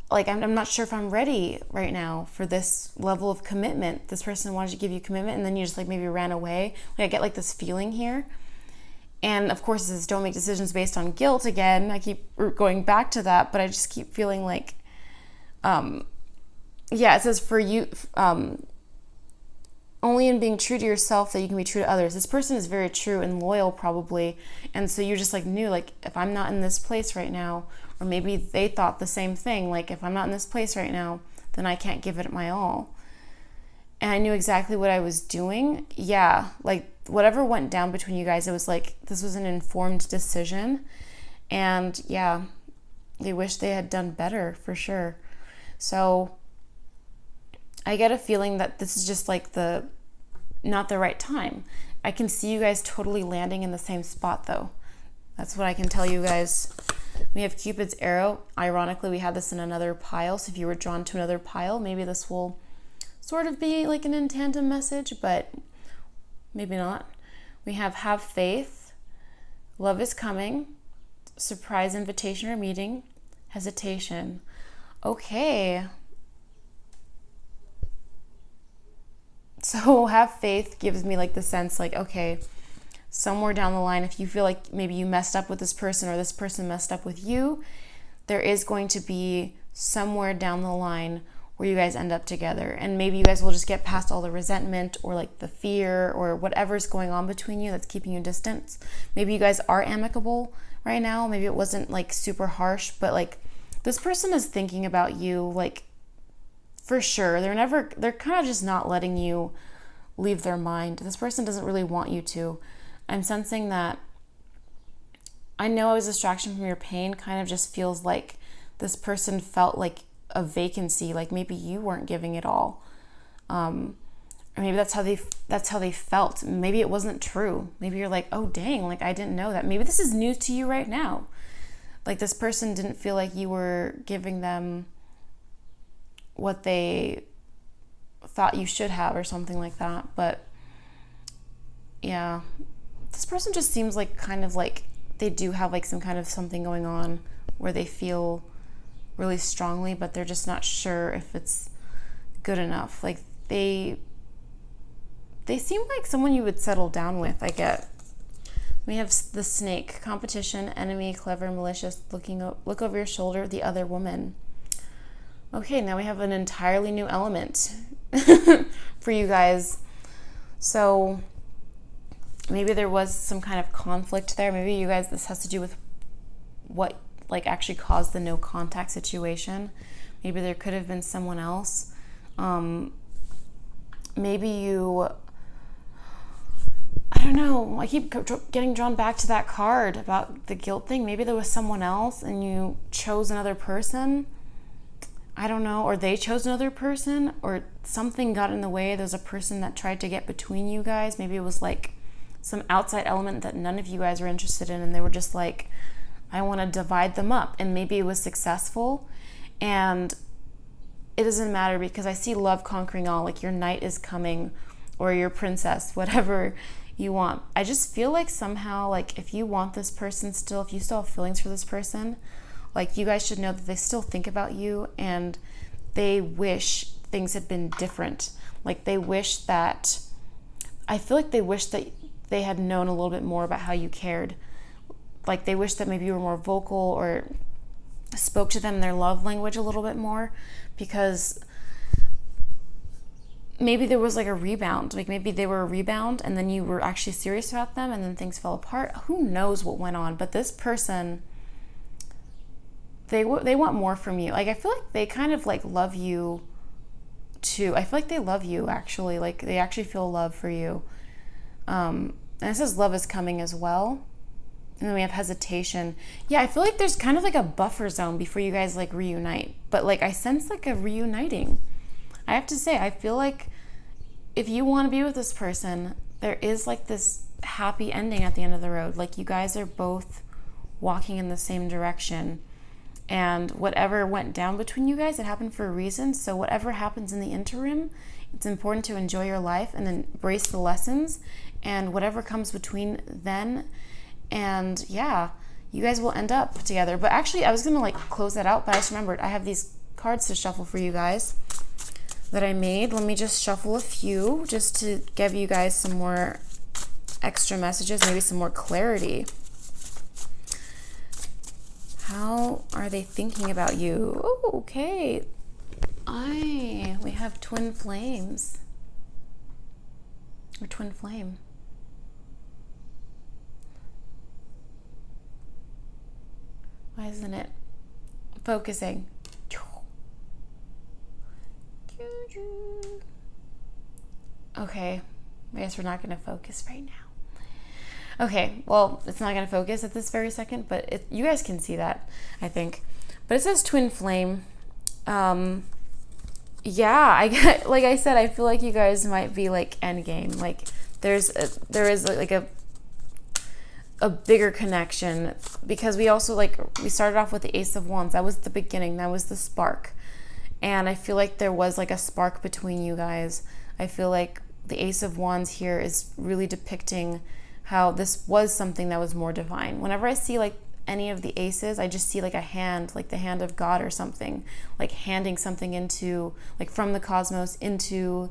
like I'm not sure if I'm ready right now for this level of commitment. This person wanted to give you commitment and then you just like maybe ran away. Like I get like this feeling here. And of course, this is don't make decisions based on guilt again. I keep going back to that, but I just keep feeling like, it says for you, only in being true to yourself that you can be true to others. This person is very true and loyal probably. And so you just like knew, like, if I'm not in this place right now, or maybe they thought the same thing, like if I'm not in this place right now, then I can't give it my all. And I knew exactly what I was doing. Yeah, like whatever went down between you guys, it was like, this was an informed decision. And yeah, they wish they had done better for sure. So I get a feeling that this is just like not the right time. I can see you guys totally landing in the same spot though. That's what I can tell you guys. We have Cupid's arrow. Ironically, we had this in another pile. So if you were drawn to another pile, maybe this will sort of be like an in tandem message, but maybe not. We have faith, love is coming, surprise invitation or meeting, hesitation. Okay. So have faith gives me like the sense like, okay, somewhere down the line, if you feel like maybe you messed up with this person or this person messed up with you, there is going to be somewhere down the line where you guys end up together. And maybe you guys will just get past all the resentment or like the fear or whatever's going on between you that's keeping you distant. Maybe you guys are amicable right now. Maybe it wasn't like super harsh, but like this person is thinking about you like for sure. They're kind of just not letting you leave their mind. This person doesn't really want you to. I'm sensing that I know as a distraction from your pain kind of just feels like this person felt like a vacancy, like maybe you weren't giving it all. Or maybe that's how they felt. Maybe it wasn't true. Maybe you're like, oh dang, like I didn't know that. Maybe this is news to you right now. Like this person didn't feel like you were giving them what they thought you should have or something like that. But yeah, this person just seems like kind of like they do have like some kind of something going on where they feel really strongly, but they're just not sure if it's good enough. Like they seem like someone you would settle down with. I get. We have the snake, competition, enemy, clever, malicious, look over your shoulder, the other woman. Okay, now we have an entirely new element for you guys. So maybe there was some kind of conflict there. Maybe you guys, this has to do with what like actually caused the no contact situation. Maybe there could have been someone else. Maybe you, I don't know, I keep getting drawn back to that card about the guilt thing. Maybe there was someone else and you chose another person. I don't know, or they chose another person, or something got in the way. There's a person that tried to get between you guys. Maybe it was like some outside element that none of you guys were interested in, and they were just like, I want to divide them up. And maybe it was successful, and it doesn't matter because I see love conquering all. Like your knight is coming, or your princess, whatever you want. I just feel like somehow, like if you want this person still, if you still have feelings for this person, like you guys should know that they still think about you and they wish things had been different. Like they wish that, I feel like they wish that they had known a little bit more about how you cared. Like they wish that maybe you were more vocal or spoke to them in their love language a little bit more, because maybe there was like a rebound. Like maybe they were a rebound and then you were actually serious about them and then things fell apart. Who knows what went on? But this person, they want more from you. Like I feel like they kind of like love you too. I feel like they love you actually. Like they actually feel love for you. And it says love is coming as well. And then we have hesitation. Yeah, I feel like there's kind of like a buffer zone before you guys like reunite. But like I sense like a reuniting. I have to say, I feel like if you want to be with this person, there is like this happy ending at the end of the road. Like you guys are both walking in the same direction. And whatever went down between you guys, it happened for a reason. So whatever happens in the interim, it's important to enjoy your life and embrace the lessons and whatever comes between then. And yeah, you guys will end up together. But actually, I was gonna like close that out, but I just remembered I have these cards to shuffle for you guys that I made. Let me just shuffle a few just to give you guys some more extra messages, maybe some more clarity. How are they thinking about you? Oh, okay. We have twin flames. Or twin flame. Why isn't it focusing? Okay, I guess we're not going to focus right now. Okay, well, it's not going to focus at this very second, but you guys can see that, I think. But it says twin flame. Yeah, like I said, I feel like you guys might be like endgame. Like there is like a bigger connection, because we started off with the Ace of Wands. That was the beginning. That was the spark. And I feel like there was like a spark between you guys. I feel like the Ace of Wands here is really depicting how this was something that was more divine. Whenever I see like any of the aces, I just see like a hand, like the hand of God or something, like handing something into, like from the cosmos into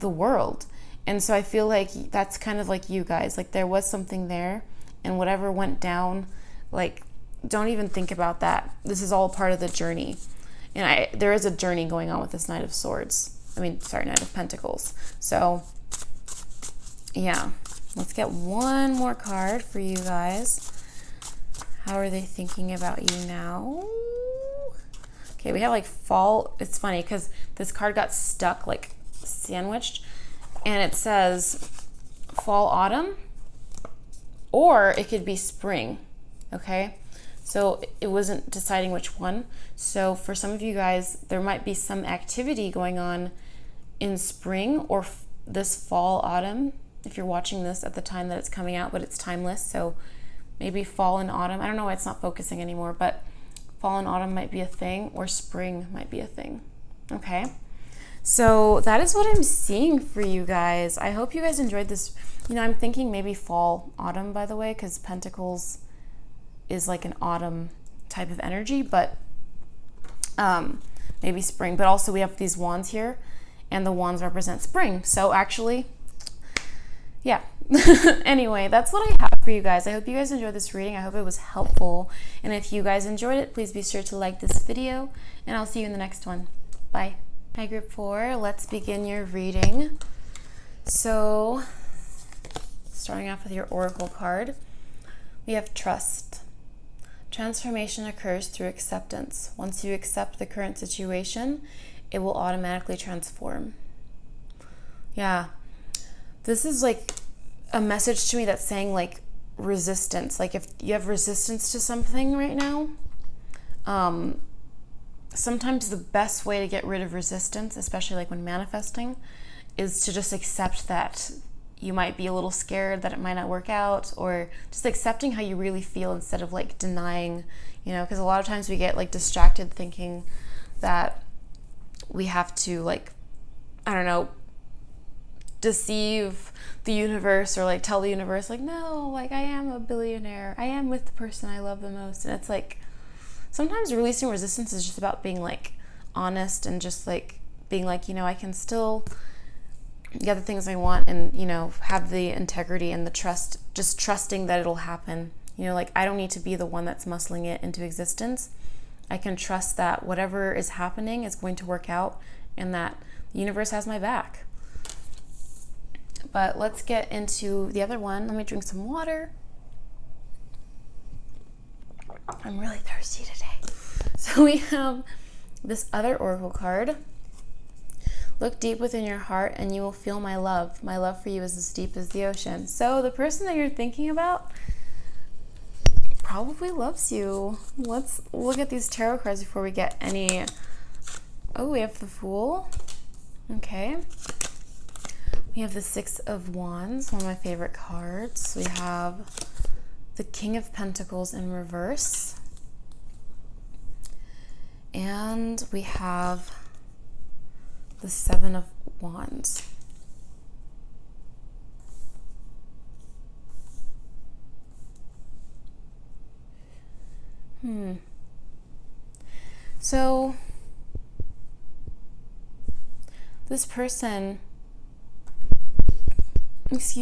the world. And so I feel like that's kind of like you guys, like there was something there, and whatever went down, like don't even think about that. This is all part of the journey. And there is a journey going on with this Knight of Swords. Knight of Pentacles. So yeah, let's get one more card for you guys. How are they thinking about you now? Okay, we have like fall. It's funny because this card got stuck, like sandwiched, and it says fall, autumn, or it could be spring. Okay, so it wasn't deciding which one. So for some of you guys, there might be some activity going on in spring or this fall, autumn, if you're watching this at the time that it's coming out, but it's timeless. So maybe fall and autumn. I don't know why it's not focusing anymore, but fall and autumn might be a thing, or spring might be a thing. Okay, so that is what I'm seeing for you guys. I hope you guys enjoyed this. I'm thinking maybe fall, autumn, by the way, because Pentacles is like an autumn type of energy, but maybe spring. But also we have these wands here, and the wands represent spring. So actually, yeah. Anyway, that's what I have for you guys. I hope you guys enjoyed this reading. I hope it was helpful. And if you guys enjoyed it, please be sure to like this video, and I'll see you in the next one. Bye. Hi, group 4. Let's begin your reading. So, starting off with your oracle card, we have trust. Transformation occurs through acceptance. Once you accept the current situation, it will automatically transform. Yeah. This is like a message to me that's saying like resistance. Like if you have resistance to something right now, sometimes the best way to get rid of resistance, especially like when manifesting, is to just accept that you might be a little scared that it might not work out, or just accepting how you really feel instead of like denying, because a lot of times we get like distracted thinking that we have to like, I don't know, deceive the universe or like tell the universe like, no, like I am a billionaire, I am with the person I love the most. And it's like sometimes releasing resistance is just about being like honest and just like being like, I can still get the things I want, and have the integrity and the trust, just trusting that it'll happen. Like I don't need to be the one that's muscling it into existence. I can trust that whatever is happening is going to work out, and that the universe has my back. But let's get into the other one. Let me drink some water. I'm really thirsty today. So we have this other oracle card. Look deep within your heart and you will feel my love. My love for you is as deep as the ocean. So the person that you're thinking about probably loves you. Let's look at these tarot cards before we get any. Oh, we have the Fool. Okay. We have the Six of Wands, one of my favorite cards. We have the King of Pentacles in reverse. And we have the Seven of Wands. So this person, this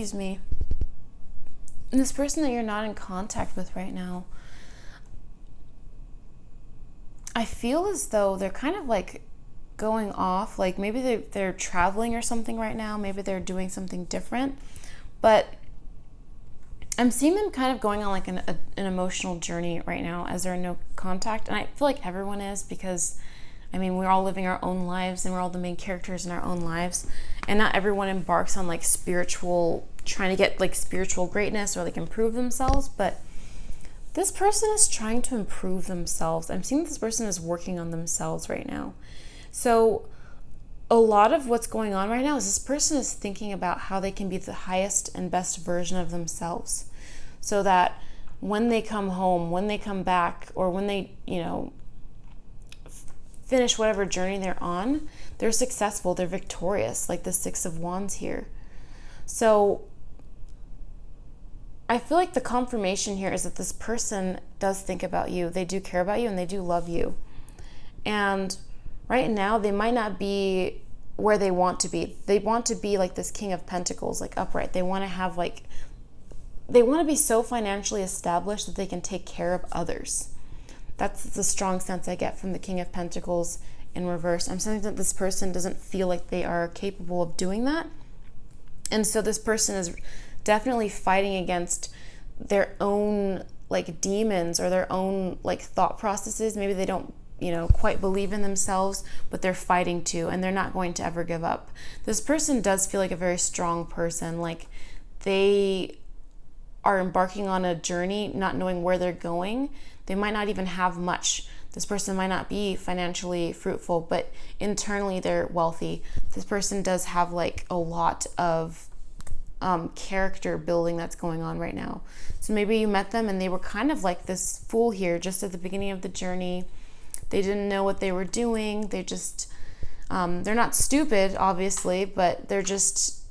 person that you're not in contact with right now, I feel as though they're kind of like going off, like maybe they're traveling or something right now, maybe they're doing something different, but I'm seeing them kind of going on like an emotional journey right now as they're in no contact. And I feel like everyone is, because I mean, we're all living our own lives and we're all the main characters in our own lives, and not everyone embarks on like trying to get like spiritual greatness or like improve themselves, but this person is trying to improve themselves. I'm seeing this person is working on themselves right now. So a lot of what's going on right now is this person is thinking about how they can be the highest and best version of themselves, so that when they come home, when they come back, or when they, finish whatever journey they're on, they're successful, they're victorious, like the Six of Wands here. So I feel like the confirmation here is that this person does think about you. They do care about you and they do love you. And right now, they might not be where they want to be. They want to be like this King of Pentacles, like upright. They want to be so financially established that they can take care of others. That's the strong sense I get from the King of Pentacles in reverse. I'm saying that this person doesn't feel like they are capable of doing that. And so this person is definitely fighting against their own like demons or their own like thought processes. Maybe they don't quite believe in themselves, but they're fighting to, and they're not going to ever give up. This person does feel like a very strong person, like they are embarking on a journey, not knowing where they're going. They might not even have much. This person might not be financially fruitful, but internally they're wealthy. This person does have like a lot of character building that's going on right now. So maybe you met them and they were kind of like this fool here just at the beginning of the journey. They didn't know what they were doing. They just, they're not stupid, obviously, but they're just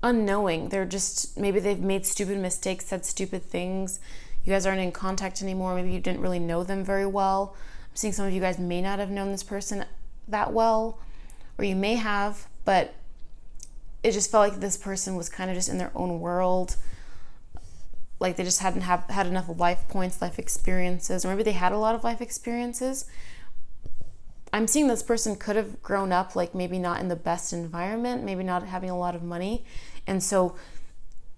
unknowing. They're just, maybe they've made stupid mistakes, said stupid things. You guys aren't in contact anymore. Maybe you didn't really know them very well. I'm seeing some of you guys may not have known this person that well, or you may have, but it just felt like this person was kind of just in their own world. Like they just hadn't had enough life points, life experiences, or maybe they had a lot of life experiences. I'm seeing this person could have grown up like maybe not in the best environment, maybe not having a lot of money. And so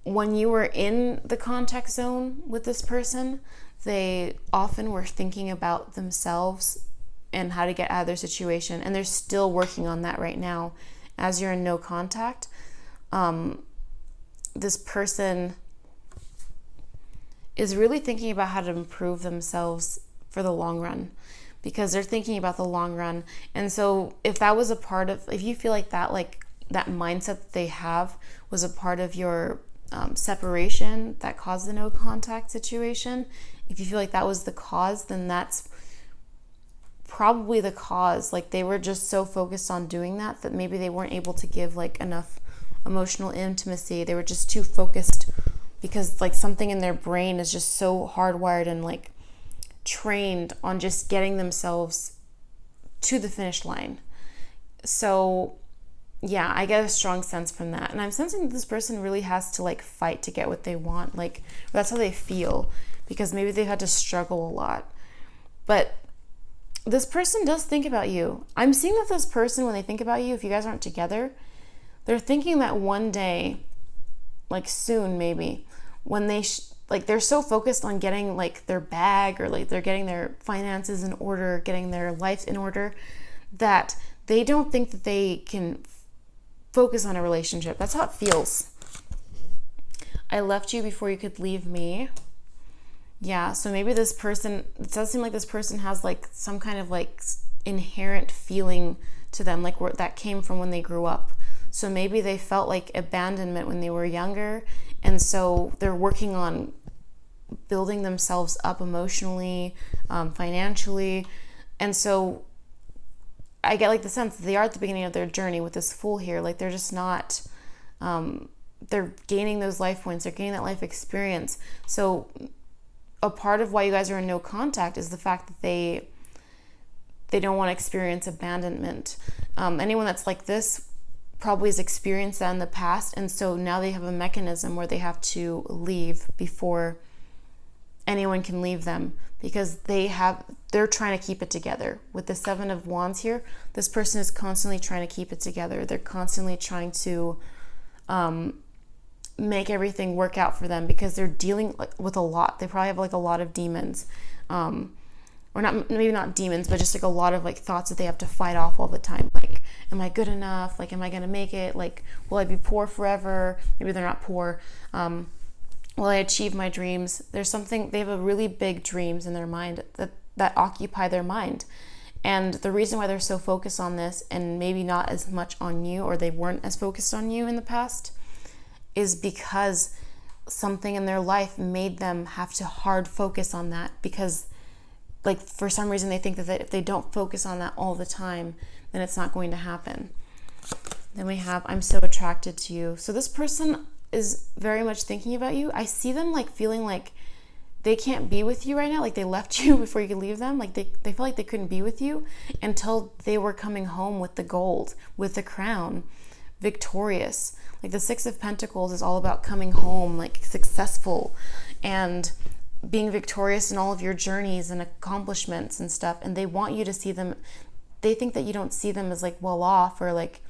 when you were in the contact zone with this person, they often were thinking about themselves and how to get out of their situation. And they're still working on that right now. As you're in no contact, this person is really thinking about how to improve themselves for the long run, because they're thinking about the long run. And so if that was if you feel like that mindset that they have was a part of your separation that caused the no contact situation, if you feel like that was the cause, then that's probably the cause. Like they were just so focused on doing that maybe they weren't able to give like enough emotional intimacy. They were just too focused because like something in their brain is just so hardwired and like trained on just getting themselves to the finish line. So yeah, I get a strong sense from that. And I'm sensing that this person really has to like fight to get what they want. Like that's how they feel, because maybe they've had to struggle a lot. But this person does think about you. I'm seeing that this person, when they think about you, if you guys aren't together, they're thinking that one day, like soon maybe, when they they're so focused on getting like their bag, or like they're getting their finances in order, getting their life in order, that they don't think that they can focus on a relationship. That's how it feels. I left you before you could leave me. Yeah, so maybe this person, it does seem like this person has like some kind of like inherent feeling to them, like that came from when they grew up. So maybe they felt like abandonment when they were younger, and so they're working on building themselves up emotionally, financially. And so I get like the sense that they are at the beginning of their journey with this Fool here. Like they're just not, they're gaining those life points, they're gaining that life experience. So a part of why you guys are in no contact is the fact that they don't want to experience abandonment. Anyone that's like this probably has experienced that in the past, and so now they have a mechanism where they have to leave before anyone can leave them, because they're trying to keep it together. With the Seven of Wands here, this person is constantly trying to keep it together. They're constantly trying to make everything work out for them, because they're dealing with a lot. They probably have like a lot of demons, or not, maybe not demons, but just like a lot of like thoughts that they have to fight off all the time. Like, am I good enough? Like, am I gonna make it? Like, will I be poor forever? Maybe they're not poor. Will I achieve my dreams? There's something, they have a really big dreams in their mind that occupy their mind. And the reason why they're so focused on this, and maybe not as much on you, or they weren't as focused on you in the past, is because something in their life made them have to hard focus on that, because like for some reason they think that if they don't focus on that all the time, then it's not going to happen. Then we have, I'm so attracted to you. So this person is very much thinking about you. I see them like feeling like they can't be with you right now. Like they left you before you could leave them. Like they feel like they couldn't be with you until they were coming home with the gold, with the crown, victorious. Like the Six of Pentacles is all about coming home, like successful and being victorious in all of your journeys and accomplishments and stuff. And they want you to see them. They think that you don't see them as like well off, or like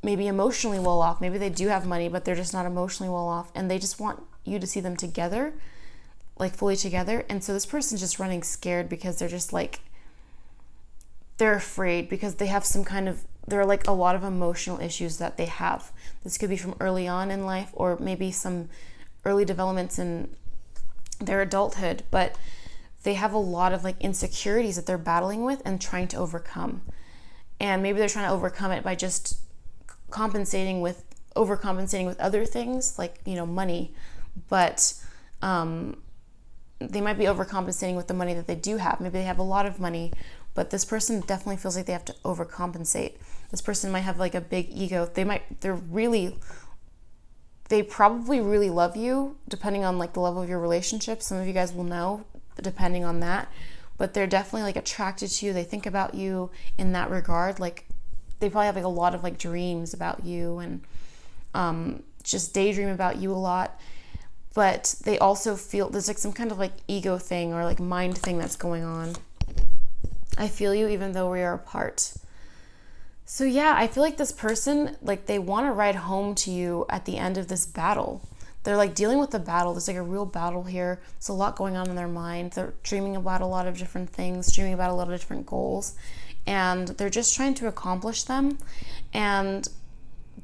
maybe emotionally well off. Maybe they do have money, but they're just not emotionally well off. And they just want you to see them together, like fully together. And so this person's just running scared, because they're just like, they're afraid, because they have some kind of, there are like a lot of emotional issues that they have. This could be from early on in life, or maybe some early developments in their adulthood, but they have a lot of like insecurities that they're battling with and trying to overcome. And maybe they're trying to overcome it by just overcompensating with other things, like, you know, money. But they might be overcompensating with the money that they do have. Maybe they have a lot of money, but this person definitely feels like they have to overcompensate. This person might have like a big ego. They probably really love you, depending on like the level of your relationship. Some of you guys will know, depending on that. But they're definitely like attracted to you. They think about you in that regard. Like they probably have like a lot of like dreams about you, and just daydream about you a lot. But they also feel there's like some kind of like ego thing or like mind thing that's going on. I feel you even though we are apart. So yeah, I feel like this person, like they want to ride home to you at the end of this battle. They're like dealing with the battle. There's like a real battle here. There's a lot going on in their mind. They're dreaming about a lot of different things, dreaming about a lot of different goals. And they're just trying to accomplish them. And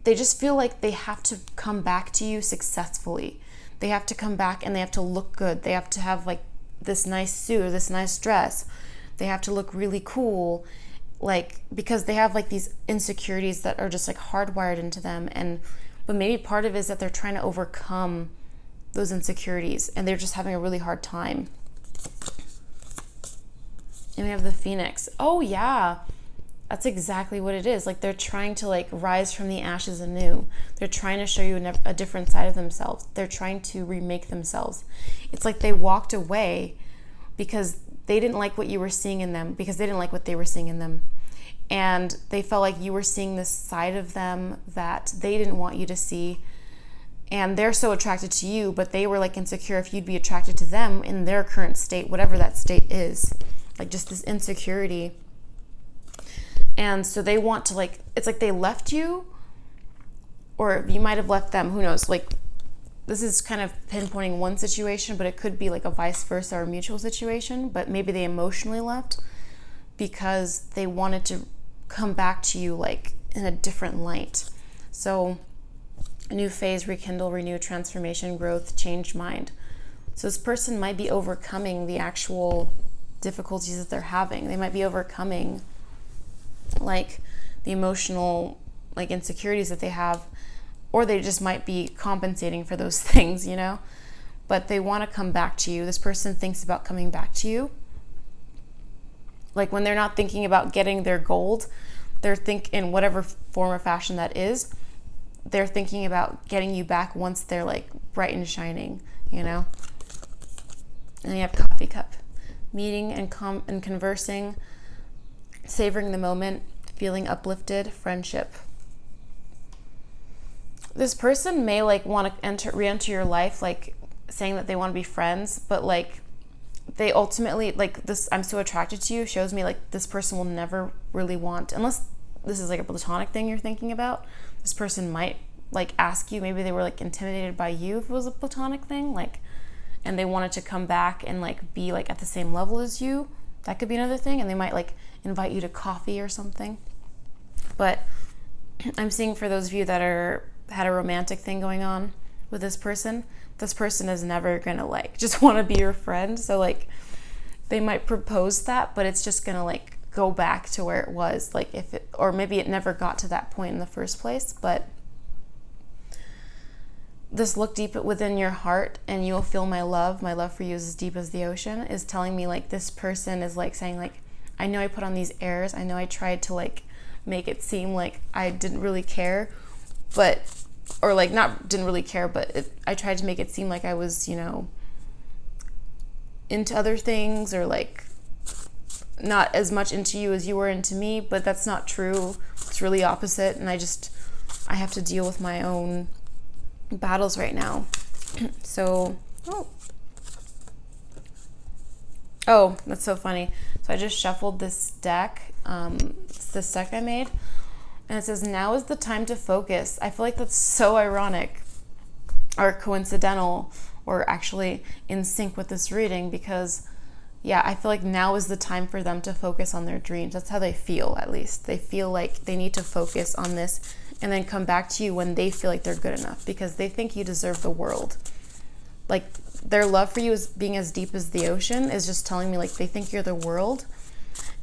they just feel like they have to come back to you successfully. They have to come back and they have to look good. They have to have like this nice suit or this nice dress. They have to look really cool. Like, because they have like these insecurities that are just like hardwired into them. But maybe part of it is that they're trying to overcome those insecurities and they're just having a really hard time. And we have the Phoenix. Oh yeah, that's exactly what it is. Like they're trying to like rise from the ashes anew. They're trying to show you a different side of themselves. They're trying to remake themselves. It's like they walked away because they didn't like what you were seeing in them, because they didn't like what they were seeing in them. And they felt like you were seeing this side of them that they didn't want you to see. And they're so attracted to you, but they were like insecure if you'd be attracted to them in their current state, whatever that state is. Like just this insecurity. And so they want to like, it's like they left you, or you might have left them, who knows? Like this is kind of pinpointing one situation, but it could be like a vice versa or mutual situation. But maybe they emotionally left because they wanted to come back to you like in a different light. So a new phase, rekindle, renew, transformation, growth, change mind. So this person might be overcoming the actual difficulties that they're having. They might be overcoming like the emotional like insecurities that they have, or they just might be compensating for those things, you know? But they want to come back to you. This person thinks about coming back to you. Like when they're not thinking about getting their gold, they're in whatever form or fashion that is, they're thinking about getting you back once they're like bright and shining, you know? And you have coffee cup. Meeting and conversing, savoring the moment, feeling uplifted, friendship. This person may like want to re-enter your life, like saying that they want to be friends, but like they ultimately, like this, I'm so attracted to you, shows me like this person will never really want, unless this is like a platonic thing you're thinking about, this person might like ask you, maybe they were like intimidated by you if it was a platonic thing, like, and they wanted to come back and like be like at the same level as you. That could be another thing, and they might like invite you to coffee or something. But I'm seeing for those of you that had a romantic thing going on with this person is never gonna like just want to be your friend. So like they might propose that, but it's just gonna like go back to where it was, like if it, or maybe it never got to that point in the first place. But this look deep within your heart and you'll feel my love for you is as deep as the ocean, is telling me like this person is like saying like, I know I put on these airs, I know I tried to like make it seem like I didn't really care, but, or like not didn't really care, but I tried to make it seem like I was, you know, into other things, or like not as much into you as you were into me, but that's not true. It's really opposite, and I have to deal with my own battles right now. So, oh, that's so funny. So I just shuffled this deck. It's this deck I made, and it says, now is the time to focus. I feel like that's so ironic or coincidental, or actually in sync with this reading, because yeah, I feel like now is the time for them to focus on their dreams. That's how they feel, at least. They feel like they need to focus on this and then come back to you when they feel like they're good enough, because they think you deserve the world. Like their love for you is being as deep as the ocean is just telling me like they think you're the world.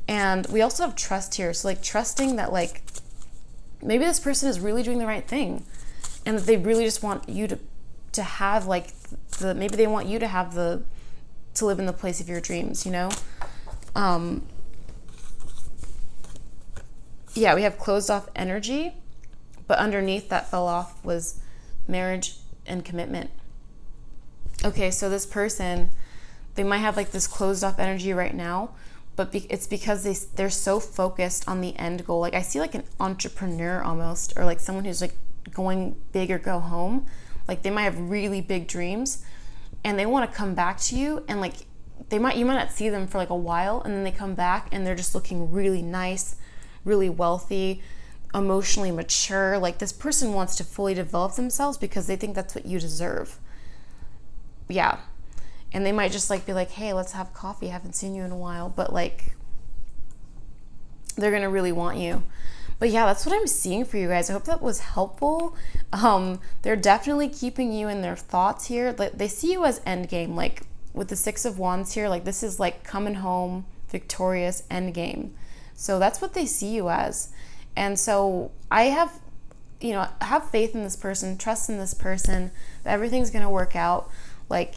And we also have trust here. So like trusting that like maybe this person is really doing the right thing, and that they really just want you to have like maybe they want you to have to live in the place of your dreams, you know? Yeah, we have closed off energy, but underneath that fell off was marriage and commitment. Okay, so this person, they might have like this closed off energy right now, but it's because they're so focused on the end goal. Like I see like an entrepreneur almost, or like someone who's like going big or go home. Like they might have really big dreams, and they want to come back to you, and like you might not see them for like a while, and then they come back and they're just looking really nice, really wealthy, emotionally mature. Like this person wants to fully develop themselves because they think that's what you deserve. Yeah. And they might just like be like, hey, let's have coffee, I haven't seen you in a while, but like they're gonna really want you. But yeah, that's what I'm seeing for you guys. I hope that was helpful. They're definitely keeping you in their thoughts here. They see you as endgame, like with the Six of Wands here, like this is like coming home, victorious, endgame. So that's what they see you as. And so I have faith in this person, trust in this person, that everything's gonna work out. Like,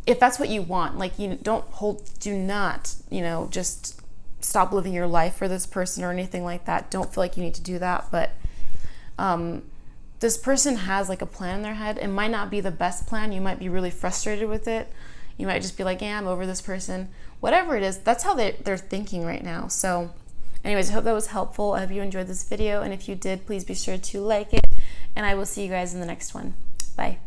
if that's what you want, like, you do not, just stop living your life for this person or anything like that. Don't feel like you need to do that. But this person has like a plan in their head. It might not be the best plan. You might be really frustrated with it. You might just be like, yeah, I'm over this person. Whatever it is, that's how they're thinking right now. So anyways, I hope that was helpful. I hope you enjoyed this video. And if you did, please be sure to like it. And I will see you guys in the next one. Bye.